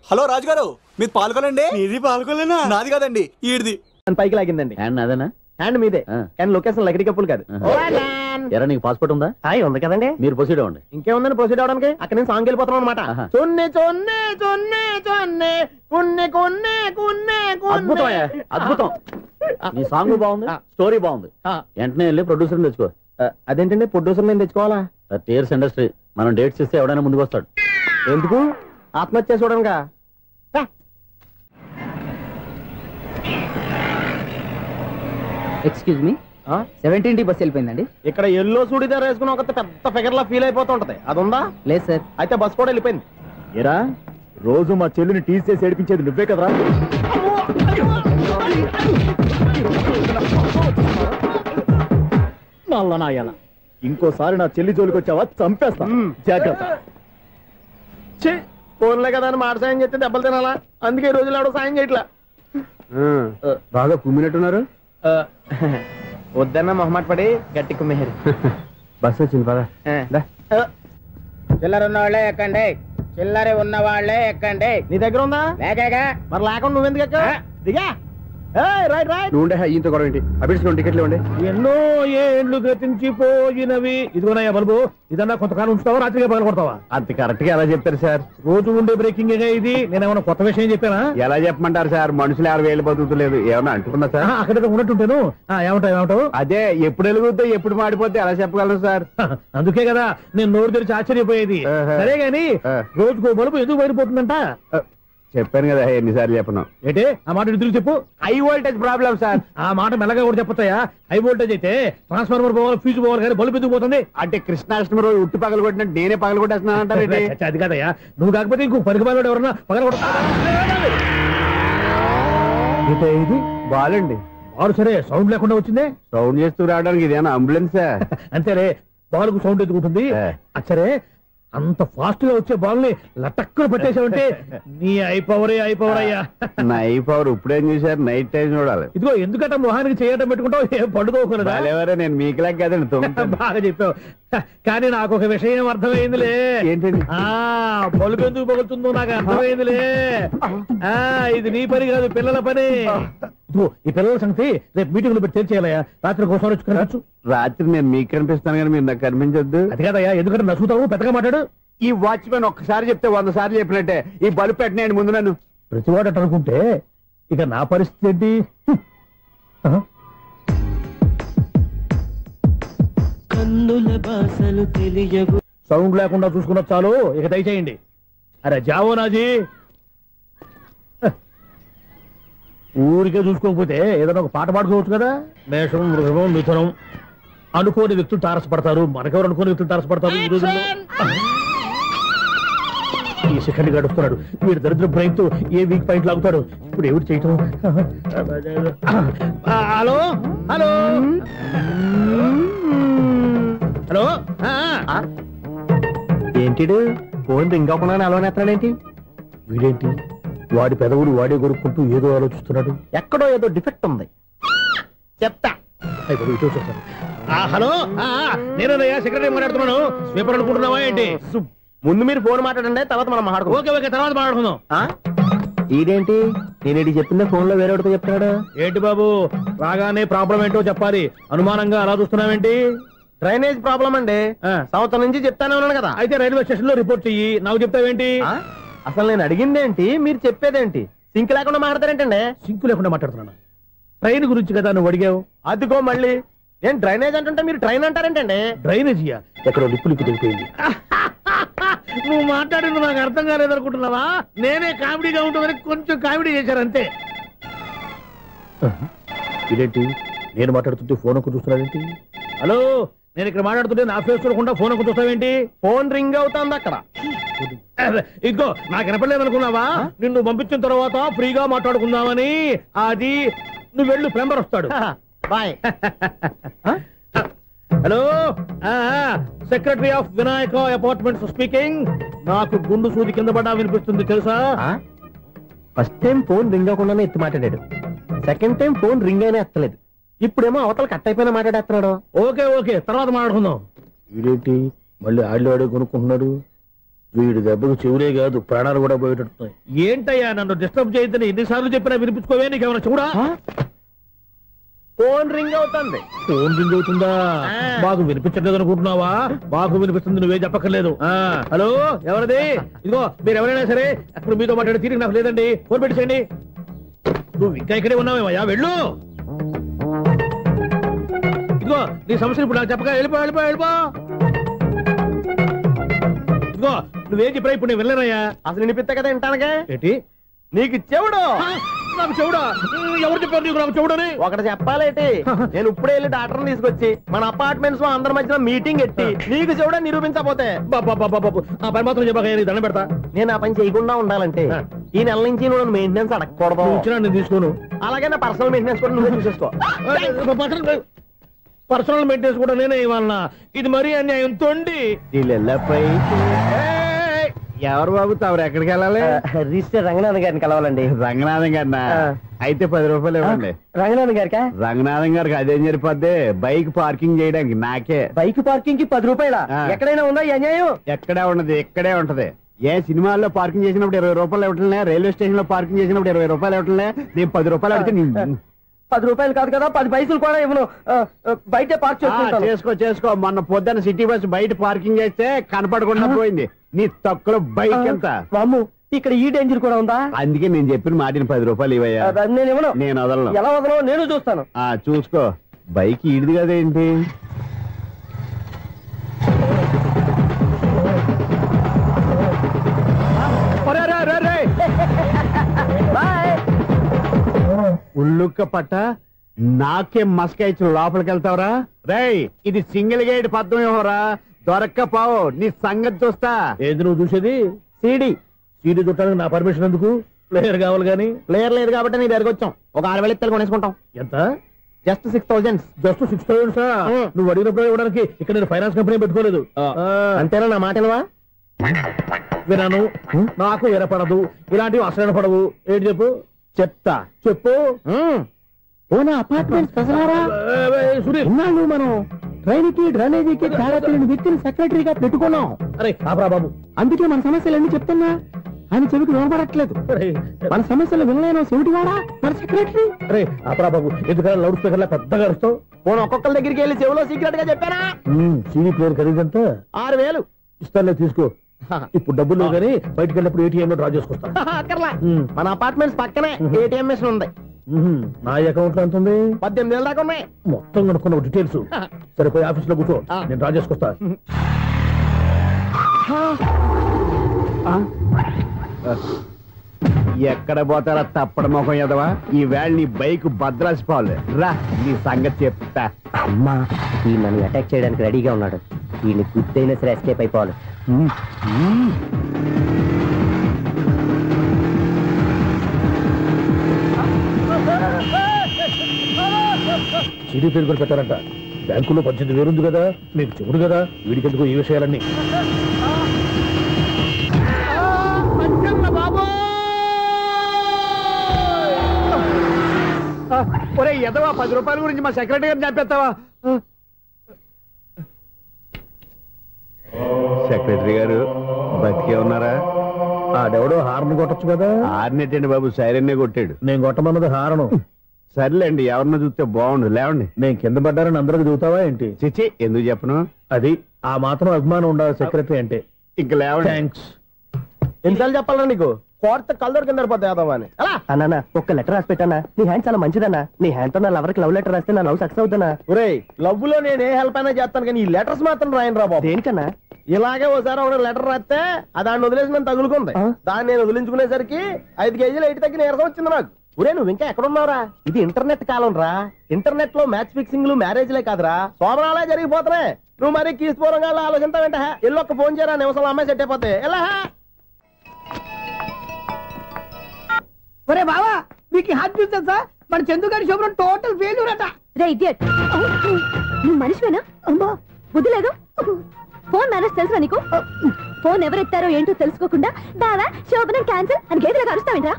S3: హలో రాజుగారు, మీరు పాల్గొనండి.
S4: ఇది పాల్గొలేనా?
S3: నాది కాదండి, ఈడిది.
S4: పైకి లాగిందండి.
S2: అదేనా?
S4: హ్యాండ్ మీదే, కానీ లొకేషన్ లగడి కప్పులు కాదు.
S2: ఎరా నీకు పాస్పోర్ట్ ఉందా?
S16: ఉంది కదండి.
S2: మీరు ప్రొసీడ్ అవ్వండి.
S16: ఇంకేముందని ప్రొసీడ్ అవడానికి అక్కడ నేను సాంగ్ వెళ్ళిపోతాను అనమాట. చొన్నే చొన్నే చొన్నే చొన్నే కున్నే కొన్నే కున్నే
S2: అద్భుతం అద్భుతం. నీ సాంగ్ బాగుంది, స్టోరీ బాగుంది. వెంటనే వెళ్ళి ప్రొడ్యూసర్ తెచ్చుకో.
S16: అదేంటండి ప్రొడ్యూసర్ నేను తెచ్చుకోవాలా?
S2: టీఆర్ఎస్ ఇండస్ట్రీ మనం డేట్స్ ఇస్తే ఎవడైనా ముందుకు వస్తాడు.
S16: ఎందుకు? ఆత్మహత్య చూడంగా.
S4: ఎక్స్క్యూజ్ మీ, 17D బస్ వెళ్ళిపోయిందండి.
S16: ఇక్కడ ఎల్లో చూడిదార్ వేసుకుని ఒక పెద్ద ఫిగర్ లా ఫీల్ అయిపోతుంటది, అది ఉందా?
S4: లేదు సార్.
S16: అయితే బస్ కూడా వెళ్ళిపోయింది.
S8: ఏరా రోజు మా చెల్లిని టీస్ చేసి ఏడిపించేది నువ్వే కదరా? నల్ల నాయాల, ఇంకోసారి నా చెల్లి జోలికి వచ్చావా చంపేస్తా, జాగ్రత్త.
S16: ఫోన్లే కదా అని మాట సాయం చేస్తే దెబ్బలు తినాలా? అందుకే ఈ రోజులు ఎవడో సాయం చేయట్లా.
S2: బాగా కుమ్మినట్టున్నారు.
S16: వద్దన్న మొహమాట పడి గట్టి కుమ్మేరు.
S2: బస్ వచ్చింది పద.
S17: చిల్లర ఉన్న వాళ్ళే ఎక్కండి, చిల్లర ఉన్న వాళ్ళే ఎక్కండి.
S16: నీ దగ్గర ఉందా?
S17: లేకేగా.
S16: మరి లేకుండా నువ్వెందుకు ఎక్క? దిగా. Right right.
S2: నువ్వుండే ఇంత గొడవ ఏంటి? అభిడ్చుకోండి, టికెట్లు ఇవ్వండి.
S8: ఎన్నో ఏండ్లు గతించిపోయినవి. ఇదిగోనయ్యా బల్బు, ఇదన్నా కొంతకాలం ఉంచుతావా రాత్రిగా పగల కొడతావా?
S2: అంత కరెక్ట్ గా ఎలా చెప్తారు సార్?
S8: రోజు ఉండే బ్రేకింగ్ ఇది. నేనేమన్నా కొత్త విషయం చెప్పానా?
S2: ఎలా చెప్పమంటారు సార్? మనుషులు 60,000 బతుకుతలేదు. ఏమన్నా అంటున్నా సార్?
S8: అక్కడ ఉన్నట్టుంటాను. ఏమంటావు?
S2: అదే ఎప్పుడు వెలుగుతో ఎప్పుడు మాడిపోతే ఎలా చెప్పగలను సార్?
S8: అందుకే కదా నేను నోరు తెరిచి ఆశ్చర్యపోయేది. సరే గాని రోజుకో బల్బు ఎందుకు బయటపోతుందంట?
S2: చెప్పాను కదా ఎన్నిసార్లు చెప్పను.
S8: ఏంటే ఆ మాట ఎదురు చెప్పు.
S2: High voltage problem sir.
S8: ఆ మాట మెల్లగా కూడా చెప్పొచ్చాయా? హై వోల్టేజ్ అయితే ట్రాన్స్ఫార్మర్ పోవాలి, ఫ్యూజ్ పోవాలి, కానీ బల్బు ఎందుకు పోతుంది?
S2: అంటే కృష్ణాష్టమి రోజు ఉట్టి పగలు కొట్టినట్టు నేనే పగలు కొట్టేస్తున్నాను అంటారు.
S8: అది కాదయ్యా, నువ్వు కాకపోతే ఇంకో పనికి బాగా ఎవరన్నా పగల కొడతా. ఇది
S2: బాలండి.
S8: బాలు సరే, సౌండ్ లేకుండా వచ్చిందే.
S2: సౌండ్ చేస్తూ రావడానికి ఇదేనా అంబులెన్స్?
S8: అంతేలే, బాలుకు సౌండ్ ఎదుగుతుంది. సరే, అంత ఫాస్ట్ గా వచ్చే బాల్ని లటక్కులు పట్టేసావంటే నీ ఐపవరే ఐపవర్ అయ్యా.
S2: నా ఐపవర్ ఇప్పుడేం చూసారు? నైట్ టైం చూడాలి.
S8: ఇదిగో ఎందుకంటే మొహానికి చేయడం పెట్టుకుంటావు, ఏం పండుకోకూడదా?
S2: నేను మీకులా కదండి.
S8: బాగా చెప్పావు. కానీ నాకు ఒక విషయం అర్థమైందిలే.
S2: ఏంటండి?
S8: బల్బు ఎందుకు పగులుతుందో నాకు అర్థమైందిలే. ఇది నీ పని కాదు, పిల్లల పని. ఈ పిల్లల సంగతి రేపు మీటింగ్ లో పెట్టి తెలిసేయాలయ్యా. రాత్రి కోసం వచ్చి
S2: రాత్రి నేను మీకు కనిపిస్తాను కానీ మీరు నాకు కనిపించొద్దు.
S8: అది కాదయ్యా, ఎందుకంటే నచ్చుతావు, పెద్దగా మాట్లాడు.
S2: ఈ వాచ్మెన్ ఒక్కసారి చెప్తే 100 సార్లు చెప్పినట్టే. ఈ బల్బు పెట్టినాయండి ముందు నన్ను.
S8: ప్రతివాడు అనుకుంటే ఇక నా పరిస్థితి ఏంటి?
S23: కన్నుల భాషలు తెలియవు.
S8: సౌండ్ లేకుండా చూసుకున్న చాలు, ఇక దయచేయండి. అరే జావో నాజీ, ఊరికే చూసుకోకపోతే ఏదైనా ఒక పాట పాడుకోవచ్చు కదా. మేషం, మృగం, మిథునం అనుకోని వ్యక్తులు తారసపడతారు. మనకెవరు అనుకోని వ్యక్తులు తారసపడతారు ఈ రోజుల్లో? ఈ సెకండ్ గడుపుతున్నాడు వీడు. దరిద్ర బ్రెయిన్ తో ఏ వీక్ పాయింట్ లాగుతాడు. ఇప్పుడు ఎవరు చేయటం? Hello hello hello.
S16: ఏంటిడు ఫోన్ రింగ్ అవ్వకుండా అలవనేస్తాడేంటి?
S8: వీడేంటి వాడి పెదవులు వాడే కొరుక్కుంటూ ఏదో ఆలోచిస్తున్నాడు.
S16: ఎక్కడో ఏదో డిఫెక్ట్ ఉంది, చెప్తా.
S8: హలో, నేనయ్యా సెక్రటరీ మాట్లాడుతున్నాను. స్వీపర్ అనుకుంటున్నావా ఏంటి?
S16: ముందు మీరు ఫోన్ మాట్లాడండి, తర్వాత మనం మాట్లాడుకుందాం.
S8: ఓకే ఓకే, తర్వాత మాట్లాడుకుందాం.
S16: ఇదేంటి నేను చెప్పిందే ఫోన్ లో వేరేవాడితో చెప్తున్నాడు?
S8: ఏంటి బాబు, రాగానే ప్రాబ్లం ఏంటో చెప్పాలి. అనుమానంగా అలా చూస్తున్నావేంటి?
S16: డ్రైనేజ్ ప్రాబ్లం అండి. సంవత్సరం నుంచి చెప్తానే ఉన్నాను కదా.
S8: అయితే రైల్వే స్టేషన్ లో రిపోర్ట్ చెయ్యి, నాకు చెప్తావేంటి?
S16: అసలు నేను అడిగిందేంటి, మీరు చెప్పేదేంటి? సింక్ లేకుండా మాట్లాడతారేంటండి?
S8: సింక్ లేకుండా మాట్లాడుతున్నాను. ట్రైన్ గురించి కదా నువ్వు అడిగావు.
S16: అదిగో మళ్ళీ నేను డ్రైనేజ్ అంటుంటే మీరు ట్రైన్ అంటారేంటండి?
S8: డ్రైనేజీయా? ఎక్కడో లిప్పు దిగిపోయింది. నువ్వు మాట్లాడింది నాకు అర్థం కాలేదనుకుంటున్నావా? నేనే కామెడీగా ఉంటుందని కొంచెం కామెడీ చేశారంతే. ఇదేంటి నేను మాట్లాడుతుంటే ఫోన్ ఒక్క చూస్తున్నావేంటి? హలో, నేను ఇక్కడ మాట్లాడుతుంటే నా ఫేస్ చూడకుండా ఫోన్ ఒక్క చూస్తావేంటి?
S16: ఫోన్ రింగ్ అవుతుంది అక్కడ.
S8: ఇదిగో నాకు వినపడలేదనుకున్నావా? నిన్ను పంపించిన తర్వాత ఫ్రీగా మాట్లాడుకుందామని. అది నువ్వు వెళ్ళు, ప్లంబర్ వస్తాడు.
S16: Bye.
S8: Hello, secretary of Vinayaka apartments speaking. నాకు గుండు సూది కింద పడ్డా వినిపిస్తుంది తెలుసా?
S16: ఫస్ట్ టైం ఫోన్ రింగ్ అవ్వకుండానే ఎత్తి మాట్లాడాడు. సెకండ్ టైం ఫోన్ రింగ్ అయినా ఎత్తలేదు. ఇప్పుడేమో అవతల కట్ అయిపోయినా మాట్లాడేస్తున్నాడు.
S8: ఓకే ఓకే, తర్వాత మాట్లాడుకుందాం. వీడేంటి మళ్ళీ ఆడిలో కొనుక్కుంటున్నాడు? వీడి దెబ్బకు చెవులే కాదు, ప్రాణాలు కూడా పోయేటట్టున్నాయి. ఏంటయ్యా నన్ను డిస్టర్బ్ చేయొద్దని ఎన్నిసార్లు చెప్పినా వినిపించుకోవే? నీకేమైనా చూడా? ఫోన్ రింగ్ అవుతుంది. ఫోన్ రింగ్ అవుతుందా? మాకు వినిపించట్లేదు అనుకుంటున్నావా? మాకు వినిపిస్తుంది, నువ్వే చెప్పక్కర్లేదు. హలో, ఎవరిది? ఇదిగో మీరు ఎవరైనా సరే అప్పుడు మీతో మాట్లాడే తీరిక నాకు లేదండి. ఫోన్ పెట్టేసేయండి. నువ్వు ఇంకా ఇక్కడే ఉన్నావేమయ్యా, వెళ్ళు. ఇదిగో నీ సమస్యలు ఇప్పుడు నాకు చెప్పగా వెళ్ళిపో వెళ్ళిపో వెళ్ళిపో. ఇదిగో నువ్వేం చెప్పరా ఇప్పుడు నేను వెళ్ళానయ్యా.
S17: అసలు వినిపిస్తా కదా వింటానుగా.
S8: ఏంటి
S17: నీకు చెవుడు?
S8: నాకు చెవుడా? ఎవరు చెప్పారు నీకు నాకు చెవుడని?
S17: ఒకటి చెప్పాలేటి, నేను ఇప్పుడే వెళ్ళి డాక్టర్ని తీసుకొచ్చి మన అపార్ట్మెంట్స్ లో అందరి మధ్యన మీటింగ్ ఎట్టి నీకు చెవుడని నిరూపించకపోతే
S8: ఆ పని మాత్రం చెప్పక దండం పెడతా.
S17: నేను ఆ పని చేయకుండా ఉండాలంటే ఈ నెల నుంచి నువ్వు మెయింటెనెన్స్ అడగకూడదు.
S8: నేను తీసుకోను.
S17: అలాగే నా పర్సనల్ మెయింటెనెన్స్ కూడా నువ్వే చూసేసుకో.
S8: పర్సనల్ మెయింటెనెన్స్ కూడా నేనే ఇవ్వాలన్నా? ఇది మరీ అన్యాయం తోండి.
S17: ఎవరు బాబు తమరు ఎక్కడికి వెళ్ళాలి? రిజిస్టర్ రంగనాథన్ గారిని కలవాలండి.
S11: రంగనాథం గారినా? అయితే 10 రూపాయలు ఇవ్వండి.
S17: రంగనాథన్ గారికా?
S11: రంగనాథం గారికి అదేం సరిపోద్ది, బైక్ పార్కింగ్ చేయడానికి. నాకే
S17: బైక్ పార్కింగ్ కి 10 రూపాయల? ఎక్కడైనా ఉందా ఈ అన్యాయం?
S11: ఎక్కడే ఉండదు, ఇక్కడే ఉంటది. ఏ సినిమాల్లో పార్కింగ్ చేసినప్పుడు 20 రూపాయలు ఇవ్వట్లే, రైల్వే స్టేషన్ లో పార్కింగ్ చేసినప్పుడు 20 రూపాయలు ఇవ్వట్లే, నేను 10 రూపాయలు అడిగితే
S17: 10 రూపాయలు కాదు కదా, 10 పైసలు కూడా ఇవ్వను. బయట పార్క్
S11: చేసుకో. మొన్న పొద్దున్న సిటీ బస్ బయట పార్కింగ్ చేస్తే కనపడకుండా పోయింది. నీ తక్కువ బైక్ ఎంత?
S17: ఇక్కడ ఈ డేంజర్ కూడా ఉందా?
S11: అందుకే నేను చెప్పిన మాటిని 10 రూపాయలు ఇవ్వయ్యా.
S17: నేను ఇవ్వను.
S11: నేను వదలను.
S17: ఎలా వదలను? నేను చూస్తాను.
S11: చూసుకో. బైక్ ఈడిది కదేంటి? ఉల్లుక్క పట్ట నాకే మస్క ఇచ్చిన లోపలికి వెళ్తావరా? రేయ్, ఇది సింగిల్ గేట్ పద్మం ఇవ్వరా, దొరక్కపోవు నీ సంగతి చూస్తా.
S8: ఏది నువ్వు చూసేది? సీడీ చుట్టానికి నా పర్మిషన్ ఎందుకు? ప్లేయర్ కావాలి గానీ.
S17: ప్లేయర్ లేదు కాబట్టి నీ దగ్గరకు వచ్చాం. ఒక 6,000 ఇత్తలు కొనేసుకుంటాం.
S8: ఎంత?
S17: జస్ట్ 6,000.
S8: జస్ట్ 6,000? నువ్వు అడిగినప్పుడు ఇవ్వడానికి ఇక్కడ నేను ఫైనాన్స్ కంపెనీ పెట్టుకోలేదు.
S17: అంతేనా? నా మాట వినవా?
S8: వినాను. నాకు ఎరపడదు, ఇలాంటివి అసలు పడవు. ఏంటి చెప్పు?
S17: చెప్తా.
S8: చెప్పు.
S17: అపార్ట్మెంట్స్
S8: ఉన్నాళ్ళు మనం ట్రైన్కి డ్రైనేజీకి తేడా తెలియని వ్యక్తిని సెక్రటరీగా పెట్టుకున్నాం. అరే ఆపరా బాబు,
S17: అందుకే మన సమస్యలన్నీ చెప్తున్నా. ఆయన చెవికి వినపడట్లేదు. మన సమస్యలు వినలేను చెవిటివాడా మన సెక్రటరీ.
S8: అరే ఆపరా బాబు, ఎందుకంటే లౌడ్ స్పీకర్ లా పెద్దగా అరుస్తావు.
S17: ఒక్కొక్కరి దగ్గరికి వెళ్ళి చెవిలో సీక్రెట్ గా చెప్పానా?
S8: CD player ఖరీదంతా
S17: 6,000.
S8: ఇస్తానులే, తీసుకో. ఇప్పుడు డబ్బులు లేవు కానీ బయటకు వెళ్ళినప్పుడు ఏటీఎం లో డ్రా చేసుకొస్తా.
S17: అక్కర్లా, మన అపార్ట్మెంట్స్ పక్కనే ఏటీఎం మిషన్ ఉంది.
S8: నా అకౌంట్ లో ఎంత ఉంది?
S17: 18,000 దాకా ఉన్నాయి.
S8: మొత్తం కనుక్కున్న డీటెయిల్స్. సరిపోయి ఆఫీస్ లో కూర్చో, నేను డ్రా చేసుకొస్తా.
S11: ఎక్కడ పోతారా తప్పడ మొఖం ఎదవా? ఈ వేళ నీ బైక్ భద్రాసిపోవాలి. రా, నీ సంగతి చెప్తా.
S17: అమ్మా, ఈ నన్ను అటాక్ చేయడానికి రెడీగా ఉన్నాడు. ఈయన గుద్దైనా సరే ఎస్కేప్ అయిపోవాలి.
S8: సీడీ పేరు కూడా పెట్టారంట. బ్యాంకులో 18,000 ఉంది కదా, మీకు చెవుడు కదా, వీడికెందుకు ఈ విషయాలన్నీ?
S11: ఒరే ఎదవా, 10 రూపాయల గురించి మా సెక్రటరీ గారిని చంపేస్తావా? సెక్రటరీ గారు బతికే ఉన్నారా?
S8: ఆడెవడో హార్న్ కొట్టచ్చు కదా.
S11: హార్న్ ఏంటండి బాబు, సైరన్నే కొట్టాడు.
S8: నేను కొట్టమన్నది హారను.
S11: సర్లేండి, ఎవరినో చూస్తే బాగుండు. లేవండి.
S8: నేను కింద పడ్డారని అందరికి చూతావా ఏంటి?
S11: చిచ్చి, ఎందుకు చెప్పను?
S8: అది ఆ మాత్రం అభిమానం ఉండాలి సెక్రటరీ అంటే.
S11: ఇంకా లేవండి.
S8: థ్యాంక్స్.
S17: ఎన్నిసార్లు చెప్పాలా నీకు? కోర్త కలర్ కింద పోతావని. అన్నా, ఒక్క లెటర్ రాసి పెట్టానా? నీ హ్యాండ్ చాలా మంచిదన్నా. నీ హ్యాండ్ తో నా లవర్కి లవ్ లెటర్ రాస్తే నా లవ్ సక్సెస్ అవుతానా? ఒరే, లవ్ లో నేను ఏ హెల్ప్ అయినా చేస్తాను కానీ ఈ లెటర్స్ మాత్రం రాయను రా బాబు. దేనికన్నా? ఇలాగే ఓసారి ఒక లెటర్ రాస్తే దాన్ని వదిలేసి నన్ను తగులుకుంది. దాన్ని నేను వదిలించుకునేసరికి 5 కేజీలు 8 తగ్గి నీరసం వచ్చింది నాకు. ఒరే, నువ్వు ఇంకా ఎక్కడున్నావురా? ఇది ఇంటర్నెట్ కాలం రా. ఇంటర్నెట్ లో మ్యాచ్ ఫిక్సింగ్లు మ్యారేజ్లే కాదురా, శోభనాలే జరిగిపోతున్నాయి. నువ్వు మరి కీస్పూరంగా ఆలోచించావంటే ఎల్లొక్క ఫోన్ చేయరా, నిమిషంలో అమ్మాయి సెట్ అయిపోతే. ఎలా?
S13: ఒరే బావా, మీకు హార్ట్ చూసా? మన చందుగారి శోభనం టోటల్ ఫెయిల్యూర్ అట.
S12: రే ఇడియట్, నువ్వు మనిషివేనా? అమ్మా, బుద్ధి లేదు. ఫోన్ మేనేజ్ తెలుసా నీకు? ఫోన్ ఎవరెత్తారో ఏంటో తెలుసుకోకుండా దాదా శోభనం క్యాన్సిల్ అని గేదెలకు అరుస్తావేంట్రా?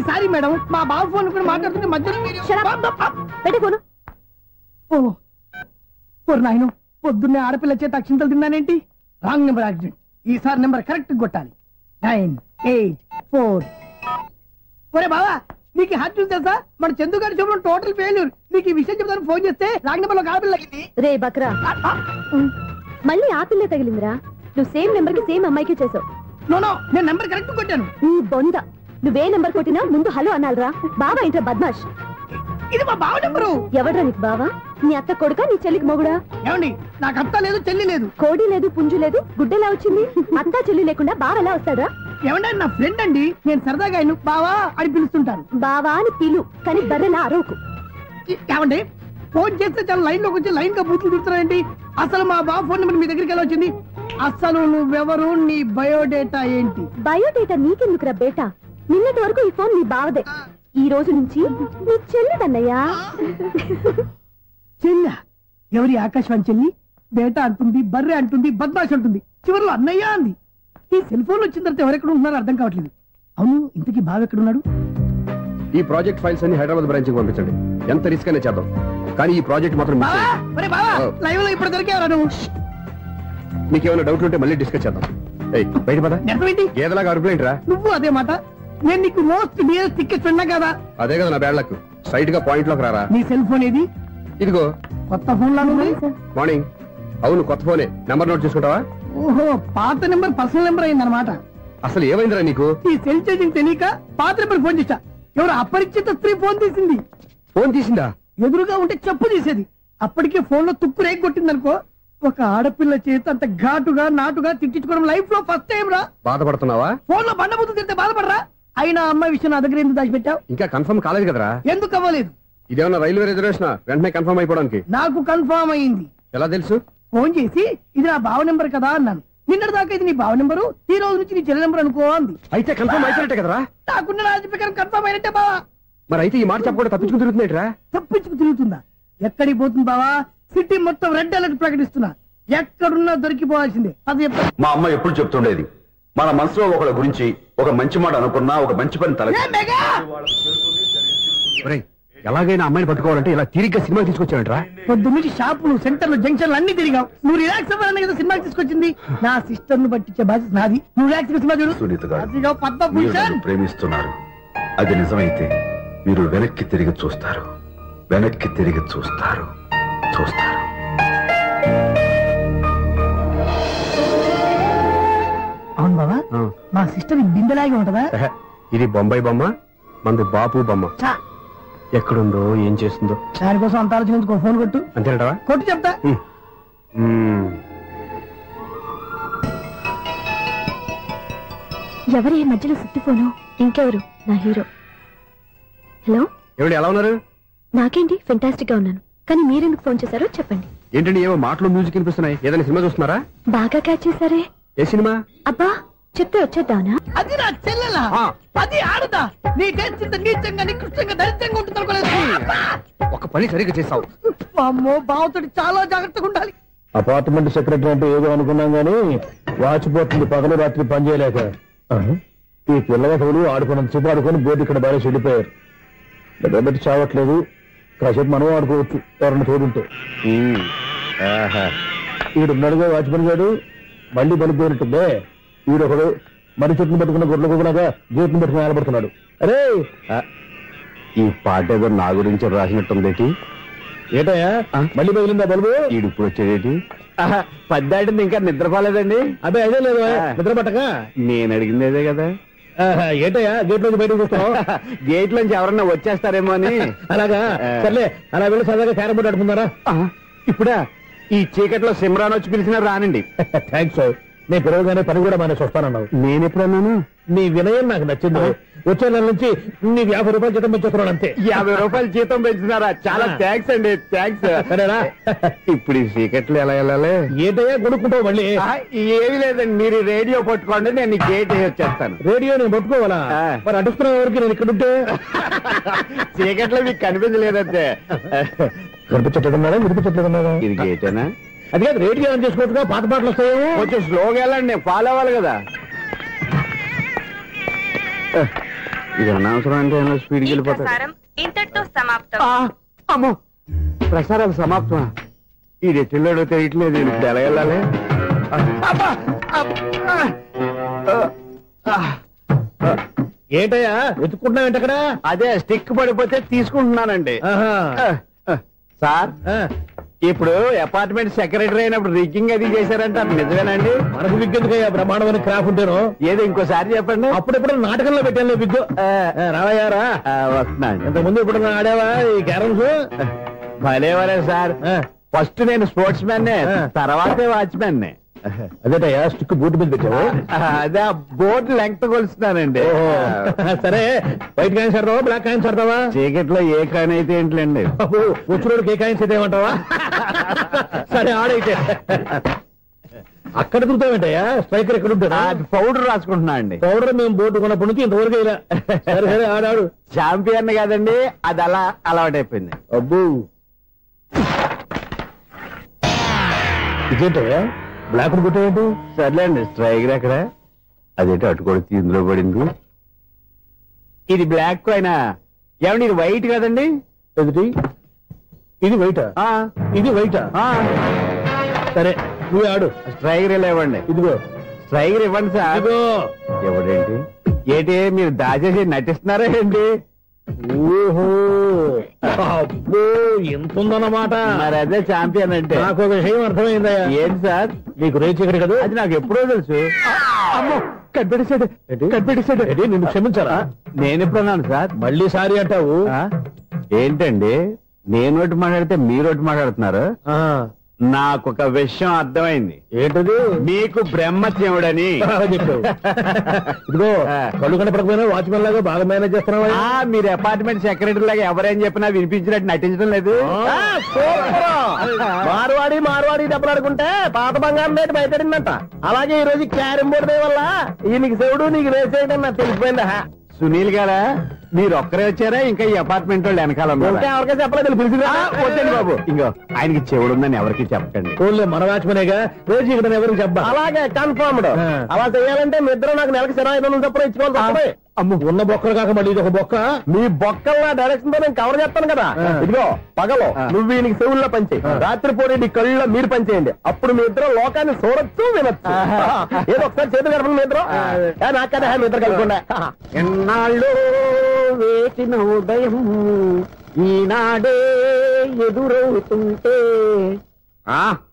S13: సారీ మేడం, మా బావ ఫోన్ కూడా మాట్లాడుతుంటే మధ్యలో
S12: పెట్టే ఫోను.
S13: ఓ నాయను, పొద్దున్నే ఆడపిల్ల చేత అక్షింతలు తిన్నానేంటి? Wrong number accident. ఈసారి నెంబర్ కరెక్ట్ కొట్టాలి. 9, 8, 4. ఒరే బావా, నీకు హార్ట్ చూసి తెలుసా? మన చందు గారి శుభ్రం టోటల్ ఫెయిల్యూర్. నీకు ఈ విషయం చెప్తాను ఫోన్ చేస్తే రాగినపల్లి ఆపిల్ తగ్గింది.
S6: రే బక్రా, మళ్ళీ ఆపిల్లే తగిలిందిరా. నువ్వు సేమ్ నెంబర్ కి సేమ్ అమ్మాయికి చేసావు.
S13: నో, నేను నెంబర్ కరెక్ట్ కొట్టాను.
S6: నీ బొంద, నువ్వే నెంబర్ కొట్టినా ముందు హలో అనాలరా. బావా ఏంట్రా బద్మాష్?
S13: ఇది మా బావ నెంబరు.
S6: ఎవడ్రా నీకు బావా? నీ అత్త కొడుక, నీ చెల్లికి మొగుడా?
S13: ఏమండి, నాకు అత్త లేదు, చెల్లి లేదు.
S6: కోడి లేదు, పుంజు లేదు, గుడ్డెలా వచ్చింది? అత్త చెల్లి లేకుండా బావ ఎలా వస్తాడా?
S13: ఏమండి, నా ఫ్రెండ్ అండి. నేను సరదాగా ఆయన బావా అని పిలుస్తుంటాను.
S6: బావా అని పిలు, కానీ బర్రెలా అరవకు.
S13: ఏమండి, ఫోన్ చేస్తే చాలా లైన్ లోకి వచ్చి లైన్ గా బూతులు తిడుతున్నాయండి. అసలు మా బావ ఫోన్ నెంబర్ మీ దగ్గరికి ఎలా వచ్చింది? అసలు నువ్వెవరు, నీ బయోడేటా ఏంటి?
S6: బయోడేటా నీకెందుకురా బేటా? నిన్నటి వరకు ఈ ఫోన్ నీ బావదే, ఈ రోజు నుంచి నీ చెల్లిదన్నయ్యా.
S13: చెల్ల ఎవరి? ఆకాశవాణి చెల్లి. బేటా అంటుంది, బర్రె అంటుంది, బద్మాష్ అంటుంది, చివరిలో అన్నయ్య అంది. ఈ సెల్ ఫోన్ వచ్చిన తర్వాత ఎవరెక్కడ ఉంటున్నారో అర్థం కావట్లేదు. అవును, ఇంతకీ బావ ఎక్కడున్నాడు?
S9: ఈ ప్రాజెక్ట్ ఫైల్స్ అన్ని హైదరాబాద్ బ్రాంచ్ పంపించండి. ఎంత రిస్క్ అనే చేద్దాం, కానీ ఈ ప్రాజెక్ట్ మాత్రం
S13: లైవ్ లో ఇప్పుడు దొరికేవరా నువ్వు?
S9: మీకేమైనా డౌట్ ఉంటే మళ్ళీ డిస్కస్ చేద్దాం. బయట పద. గేదలాగా అరుపులేంట్రా?
S13: నువ్వు అదే మాట. నేను నీకు మోస్ట్ డియరెస్ట్ టికెట్స్ ఉన్నా కదా.
S9: అదే కదా నా బ్యాడ్ లక్. స్ట్రైట్ గా పాయింట్ లోకి రారా.
S13: నీ సెల్ ఫోన్ ఏది?
S9: ఇదిగో.
S13: కొత్త ఫోన్ లాగా ఉంది.
S9: మార్నింగ్. అవును, కొత్త ఫోనే. నెంబర్ నోట్ చేసుకుంటావా?
S13: ఓహో, పాత నెంబర్ పర్సనల్ నెంబర్ అయిందన్నమాట.
S9: అసలు ఏమైందిరా నీకు?
S13: ఈ సెల్ చేంజింగ్ తెలియక పాత నెంబర్ ఫోన్ చేశా. ఎవరు అపరిచిత స్త్రీ ఫోన్ తీసింది.
S9: ఫోన్ తీసిందా?
S13: ఎదురుగా ఉంటే చెప్పు తీసేది. అప్పటికే ఫోన్ లో తుక్కు రేగి కొట్టిందనుకో. ఒక ఆడపిల్ల చేత అంత ఘాటుగా నాటుగా తిట్టించుకోవడం లైఫ్ లో ఫస్ట్ టైం రా.
S9: బాధపడుతున్నావా?
S13: ఫోన్ లో బండబుద్ధి తింటే బాధపడరా? అయినా అమ్మాయి విషయం నా దగ్గర ఎందుకు దాచిపెట్టావు?
S9: ఇంకా కన్ఫర్మ్ కాలేదు కదరా.
S13: ఎందుకు అవ్వలేదు?
S9: ఇదేమన్నా రైల్వే రిజర్వేషన్? వెంటనే కన్ఫర్మ్ అయిపోవడానికి.
S13: నాకు కన్ఫర్మ్ అయింది.
S9: ఎలా తెలుసు?
S13: ఫోన్ చేసి ఇది నా బావ నెంబర్ కదా అన్నాను. నిన్నటి దాకా ఇది నీ బావ నెంబరు, ఈ రోజు నుంచి నీ చెల్లి నెంబర్ అనుకో అంది.
S9: అయితే కన్ఫర్మ్ అయిపోయినట్టే కదరా?
S13: నాకున్న రాజు ప్రకారం కన్ఫర్మ్ అయినట్టే బావా.
S9: మరి అయితే ఈ మాట చెప్పకుండా తప్పించుకు తిరుగుతున్నట్రా?
S13: తప్పించుకు తిరుగుతుందా? ఎక్కడికి పోతుంది బావా? సిటీ మొత్తం రెడ్ అలర్ట్ ప్రకటిస్తున్నా. ఎక్కడున్నా దొరికిపోవాల్సిందే. అది
S14: మా అమ్మ ఎప్పుడు చెప్తుండేది, మన మనసులో ఒకళ్ళ గురించి ఒక మంచి మాట అనుకున్నా ఒక మంచి పని తల.
S9: ఎలాగైనా అమ్మాయిని పట్టుకోవాలంటే ఇలా తిరిగ్గా సినిమా తీసుకొచ్చాడంట్రా.
S13: పొద్దున్నుంచి షాపులు, సెంటర్లు, జంక్షన్లు అన్ని తిరిగావు. నువ్వు రిలాక్స్ అవ్వాలని కదా సినిమాకి తీసుకొచ్చింది. నా సిస్టర్ ను పట్టించే బాధ్యత నాది. నువ్వు రిలాక్స్ సినిమా చూడు.
S14: సునీత గారు,
S13: అదిగో పద్మభూషణ్.
S14: ప్రేమిస్తున్నారు. అది నిజమైతే మీరు వెనక్కి తిరిగి చూస్తారు, వెనక్కి తిరిగి చూస్తారు, చూస్తారు.
S13: అవును బాబా, మా సిస్టర్ బిందెలాగే ఉంటదా?
S9: ఇది బొంబాయి బొమ్మ, మంది బాపు బొమ్మ. ఎక్కడుందో ఏం చేస్తుందో
S13: దానికోసం అంత ఆలోచించుకో. ఫోన్ కొట్టు.
S9: అంతేనటవా?
S13: కొట్టు చెప్తా.
S6: ఎవరి మధ్యలో సుత్తి ఫోను? ఇంకెవరు? నా హీరో. హలో,
S9: ఎవరు? ఎలా ఉన్నారు?
S6: నాకేంటి, ఫెంటాస్టిక్ గా ఉన్నాను. కానీ మీరెందుకు ఫోన్ చేశారో చెప్పండి.
S9: ఏంటండి ఏవో మాటలు మ్యూజిక్ వినిపిస్తున్నాయి? ఏదైనా సినిమా చూస్తున్నారా?
S6: బాగా క్యాచ్ చేశారే.
S9: ఏ సినిమా?
S6: అబ్బా, చెప్తే వచ్చేద్దానా?
S13: అది నా చెల్లెలా? అది ఆడదా? నీ టేస్ట్ ఇంత నీచంగా, నికృష్టంగా, దరిద్రంగా ఉంటుంది అనుకోలేదు.
S9: ఒక పని సరిగ్గా చేసావు.
S13: అమ్మో, బావతోటి చాలా జాగ్రత్తగా ఉండాలి.
S8: అపార్ట్మెంట్ సెక్రటరీ అంటే ఏదో అనుకున్నాం గానీ వాచిపోతుంది పగలు రాత్రి పని చేయలేక. ఈ పిల్లవాళ్ళు ఆడుకున్నంతసేపు ఆడుకొని బోర్డు ఇక్కడ బాగా చెడిపోయారు. పెట్టి చావట్లేదు. కాసేపు మనం ఆడుకోవచ్చు ఎవరన్నా తోడుంటే. ఈడున్నాడుగా వాచ్మెన్ గారు, మళ్ళీ పనిపోయినట్టుందే. ఈడొకడు మరి చెట్టును పట్టుకున్న గొడ్ల కుదలాగా గేట్ను పట్టుకుని నిలబడుతున్నాడు. అరే,
S9: ఈ పాట ఏదో నా గురించి రాసినట్టుందేటి.
S8: ఏటయ్యా మళ్ళీ బదిలిందా బల్బు?
S9: ఈడు ఇప్పుడు వచ్చేదేటి?
S8: పద్దాటింది ఇంకా నిద్రపోలేదండి. అదే అదే లేదు, నిద్ర పట్టక.
S9: నేను అడిగింది అదే కదా.
S8: ఏటయ్యా గేట్ నుంచి బయటకు వస్తున్నావు?
S9: గేట్ నుంచి ఎవరన్నా వచ్చేస్తారేమో అని.
S8: అలాగా, సర్లే అలా వెళ్ళి సరదాగా క్యారం బోర్డు ఆడుకున్నారా?
S9: ఇప్పుడా? ఈ చీకట్లో సిమ్రాన్ వచ్చి పిలిచినా రానండి.
S8: థ్యాంక్స్. నేను పిలవగానే పని కూడా మానేసి వస్తానన్నావు.
S9: నేను ఎప్పుడన్నాను?
S8: నీ వినయం నాకు నచ్చింది. వచ్చే నెల నుంచి నీకు 50 రూపాయలు జీతం పెంచుతున్నాడు అంతే.
S9: 50 రూపాయలు జీతం పెంచుతున్నారా? చాలా థ్యాంక్స్ అండి, థ్యాంక్స్.
S8: సరేనా?
S9: ఇప్పుడు ఈ చీకట్లు ఎలా వెళ్ళాలి?
S8: ఏంటయ్యా కొనుక్కుంటావు మళ్ళీ?
S9: ఏమి లేదండి, మీరు రేడియో పట్టుకోండి, నేను గేట్ వేసి వచ్చేస్తాను.
S8: రేడియో నేను పట్టుకోవాలా? మరి అడుస్తున్న వరకు నేను ఇక్కడ ఉంటే
S9: చీకట్లో మీకు కనిపించలేదంటే.
S8: కనిపించట్లేదన్నారా? వినిపించట్లేదన్నారా?
S9: ఇది గేటేనా?
S8: అది కాదు, రేడియో ఆన్ చేసుకోవచ్చుగా, పాత పాటలు వస్తాయో.
S9: కొంచెం స్లోగా వెళ్ళండి, ఫాలో అవ్వాలి కదా. ఇది అనవసరం అంటే స్పీడ్కి వెళ్ళిపోతారు.
S10: ఇంతటితో సమాప్తం.
S9: అమ్మో, ప్రసారాలు సమాప్తమా? ఇది ఎట్టిల్లాడో తెలియట్లేదు. ఇప్పుడు ఎలా వెళ్ళాలి?
S8: ఏంటయ్యా వెతుక్కుంటున్నావు ఏంటక్కడ?
S11: అదే స్టిక్ పడిపోతే తీసుకుంటున్నానండి. సార్ ఇప్పుడు అపార్ట్మెంట్ సెక్రటరీ అయినప్పుడు రిగ్గింగ్ అది చేశారంట, నిజమేనండి?
S8: మనకు విగ్ ఎందుకయ్యా, బ్రహ్మాండమైన క్రాఫ్ ఉంటాను.
S11: ఏదో ఇంకోసారి చెప్పండి.
S8: అప్పుడెప్పుడు నాటకంలో పెట్టాను విగ్గు. రావయ్యారా?
S11: వస్తున్నాను.
S8: ఇంత ముందు ఇప్పుడు ఆడావా ఈ క్యారమ్స్?
S11: భలేవరే సార్, ఫస్ట్ నేను స్పోర్ట్స్ మ్యాన్, తర్వాతే వాచ్మెన్.
S8: అదేటయ్యా స్టిక్ బూట్ మీద పెట్టావు?
S11: అదే బోర్డు లెంగ్త్ కొలుస్తున్నానండి.
S8: సరే వైట్ కాయిన్స్ ఆడతావా, బ్లాక్ కాయిన్స్ ఆడతావా?
S11: చీకట్లో ఏ కాయిన్ అయితే ఏంటండి,
S8: వచ్చినోడికి ఏ కాయిన్స్ అయితే ఏమంటావా? సరే ఆడైతే. అక్కడ తిరుగుతావేంటయ్యా? స్ట్రైకర్ ఎక్కడ ఉంటారా?
S11: పౌడర్ రాసుకుంటున్నా అండి.
S8: పౌడర్ మేము బోర్డు కొన్నప్పటి నుంచి ఇంతవరకు ఇలా. సరే సరే ఆడాడు.
S11: ఛాంపియన్ కదండి, అది అలా అలవాటైపోయింది.
S8: అబ్బు ఇదేంటయ్యా బ్లాక్ కొట్టేయండి?
S11: సర్లేండి, స్ట్రైకర్ ఎక్కడ? అదేంటి అటుకొడితే ఇందులో పడింది. ఇది బ్లాక్ అయినా ఏమండి, ఇది వైట్ కదండి?
S8: ఎదుటి ఇది వైటా? ఇది వైటా? సరే నువ్వు ఆడు.
S11: స్ట్రైకర్ ఇలా ఇవ్వండి.
S8: ఇదిగో
S11: స్ట్రైకర్ ఇవ్వండి సార్. ఎవడేంటి ఏంటి మీరు దాచేసి నటిస్తున్నారా ఏంటి?
S8: ఓహో అబ్బో ఎంత ఉందన్నమాట.
S11: మరి అదే ఛాంపియన్ అంటే.
S8: నాకు విషయం అర్థమైందయ్యా.
S11: ఏంటి సార్?
S8: నీకు రేచి ఇక్కడ కదా?
S11: అది నాకు ఎప్పుడో తెలుసు.
S8: అమ్మో కనిపెట్టేసాడు, కనిపెట్టేసాడు. నిన్ను క్షమించారా?
S11: నేను ఎప్పుడన్నాను సార్?
S8: మళ్ళీ సారీ అంటావు?
S11: ఏంటండి నేను ఒకటి మాట్లాడితే మీరు ఒకటి మాట్లాడుతున్నారు? నాకు ఒక విషయం అర్థమైంది.
S8: ఏంటది?
S11: మీకు బ్రహ్మత్యముడని
S8: చెప్పావు. ఇదిగో కళ్ళు కనపడకపోయినా వాచ్మెన్ లాగా బాగా మేనేజ్ చేస్తున్నావా?
S11: మీరు అపార్ట్మెంట్ సెక్రటరీ లాగా ఎవరేం చెప్పినా వినిపించినట్టు నటించడం లేదు.
S17: మార్వాడి దెబ్బలు ఆడుకుంటే పాత బంగారం రేటు బయటడిందంట. అలాగే ఈ రోజు క్యారం బోర్డు వల్ల ఈయనకి శివుడు నీకు రేసేయడం నాకు తెలిసిపోయిందా?
S11: సునీల్ గారా మీరు ఒక్కరే వచ్చారా? ఇంకా ఈ అపార్ట్మెంట్ వాళ్ళు వెనకాల
S17: ఎవరికీ చెప్పలేదు, పిలిచిరా.
S11: వచ్చండి బాబు. ఇంకో ఆయనకి చెవుడు ఉందని ఎవరికి చెప్పకండి.
S8: మన వాచ్మనేగా రోజు ఇక్కడ ఎవరికి చెప్పా.
S17: అలాగే కన్ఫర్మ్డ్. అలా చేయాలంటే మీ ఇద్దరు నాకు నెలకి 25,000 చొప్పున ఇచ్చుకోవాలి.
S8: అమ్మ ఉన్న బొక్కలు కాక మళ్ళీ ఇది ఒక బొక్క.
S17: మీ బొక్కల డైరెక్షన్ తో నేను కవర్ చేస్తాను కదా. ఇదిగో పగలో నువ్వు ఈయనకి చెవుల్లో పనిచేయి, రాత్రిపూట నీ కళ్ళలో మీరు పనిచేయండి. అప్పుడు మీ ఇద్దరు లోకాన్ని చూడొచ్చు, వినొచ్చు. ఏదో ఒకసారి చేతులు గడపండి మీ ఇద్దరు. నాకు కదా మీ ఇద్దరు కలుపుకుండా.
S11: ఎన్నాళ్ళు వేసిన ఉదయం ఈనాడే ఎదురవుతుంటే.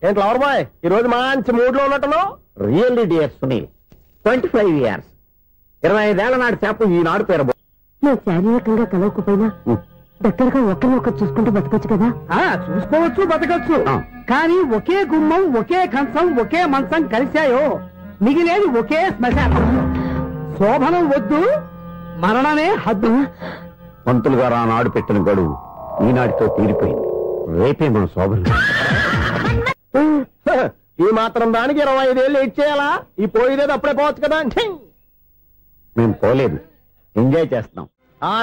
S17: ఏంటి లవర్ బాయ్, ఈ రోజు మంచి మూడ్ లో ఉన్నట్టును?
S11: రియల్లీ డియర్ సునీల్, 25 years 25 ఏళ్ల నాటి చేప ఈనాడు పేరబో.
S6: నువ్వు శారీరకంగా కలవకపోయినా దగ్గరగా ఒకరినొకరు చూసుకుంటూ బతకొచ్చు కదా?
S13: చూసుకోవచ్చు, బతకొచ్చు. కానీ ఒకే గుమ్మం, ఒకే కంచం, ఒకే మంచం కలిశాయో మిగిలేది ఒకే శ్మశానం. శోభనం వద్దు, మరణమే హద్దు.
S11: పంతులు గారు ఆనాడు పెట్టిన గడువు ఈనాటితో తీరిపోయింది. రేపే మన శోభనం.
S17: ఈ మాత్రం దానికి 25 ఏళ్ళు ఇచ్చేయాలా? ఈ పోయేదేది అప్పుడే పోవచ్చు కదా.
S11: మేము పోలేదు, ఎంజాయ్ చేస్తున్నాం.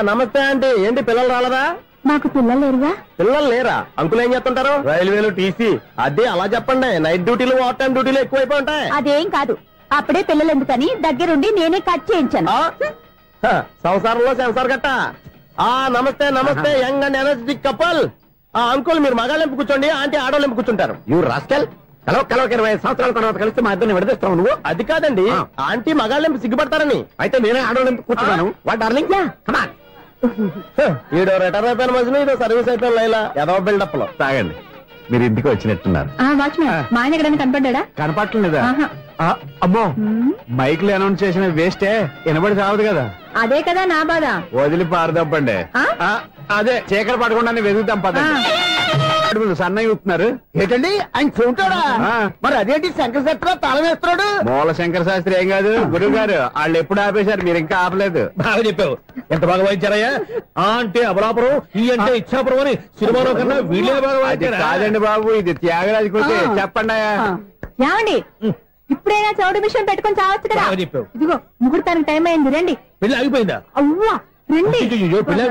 S17: నమస్తే ఆంటీ. ఏంటి పిల్లలు రాలదా?
S6: మాకు పిల్లలు లేరుగా.
S17: పిల్లలు లేరా? అంకులు ఏం చేస్తుంటారు? రైల్వేలు టీసీ. అదే అలా చెప్పండి. నైట్ డ్యూటీలు, ఓవర్ టైం డ్యూటీలు ఎక్కువైపోయి ఉంటాయి.
S6: అదేం కాదు, అప్పుడే పిల్లలు ఎందుకని దగ్గరుండి నేనే కట్ చేయించాను.
S17: సంసారంలో సెన్సార్ గట్ట. నమస్తే నమస్తే, young and energetic couple. Uncle మీరు మగాళ్ళెంపు కూర్చోండి, ఆంటీ ఆడోళ్ళెంపు కూర్చుంటారు.
S11: యూ రాస్కెల్, కలవక 20 సంవత్సరాల తర్వాత కలిస్తే మా ఇద్దరిని విడదీస్తావు నువ్వు.
S17: అది కాదండి, ఆంటీ మగాళ్ళెంపు సిగ్గుపడతారని.
S11: అయితే నేనే ఆడోళ్ళెంపు కూర్చున్నాను. What darling, come on.
S17: ఈడో రిటైర్ అయిపోయిన మధ్యలో ఇదో సర్వీస్ అయిపోయిన లైలా ఏదో బిల్డప్ లో.
S11: తాగండి, మీరు ఇంటికి వచ్చినట్టున్నారు.
S6: వాచ్మెన్ మా ఆయన ఎక్కడైనా కనపడ్డా?
S11: కనపడలేదా? అమ్మో, మైక్లు అనౌన్స్ చేసిన వేస్టే, వినబడి సావదు కదా.
S6: అదే కదా నా బాధ.
S11: వదిలి పారదప్పండి. అదే చీకటి పడకుండా వెతుకుతాం పదండి. సన్నయ్య చూస్తున్నారు
S17: ఏంటండి? ఆయన చూంటాడా? మరి అదేంటి శంకర శాస్త్రి తాళం వేస్తున్నాడు?
S11: మూల శంకర శాస్త్రి ఏం కాదు, గురువు గారు. వాళ్ళు ఎప్పుడు ఆపేశారు, మీరు ఇంకా ఆపలేదు.
S8: బాగా చెప్పావు. ఎంత బాగా వాయించారయ్యా. అంటే అబలాపురం, ఈ అంటే ఇచ్చాపురం అని సినిమాలో కన్నా వీళ్ళే బాగా వాయించారు.
S11: కాదండి బాబు, ఇది త్యాగరాజు కృతి. చెప్పండి.
S6: ఏమండి, ఇప్పుడైనా చౌడు మిషన్ పెట్టుకొని చావచ్చు కదా.
S8: చెప్పావు.
S6: ఇదిగో ముహూర్తానికి టైం అయింది, రండి.
S8: పెళ్లి ఆగిపోయిందా?
S6: అవ్వా రండి.
S8: పెళ్లి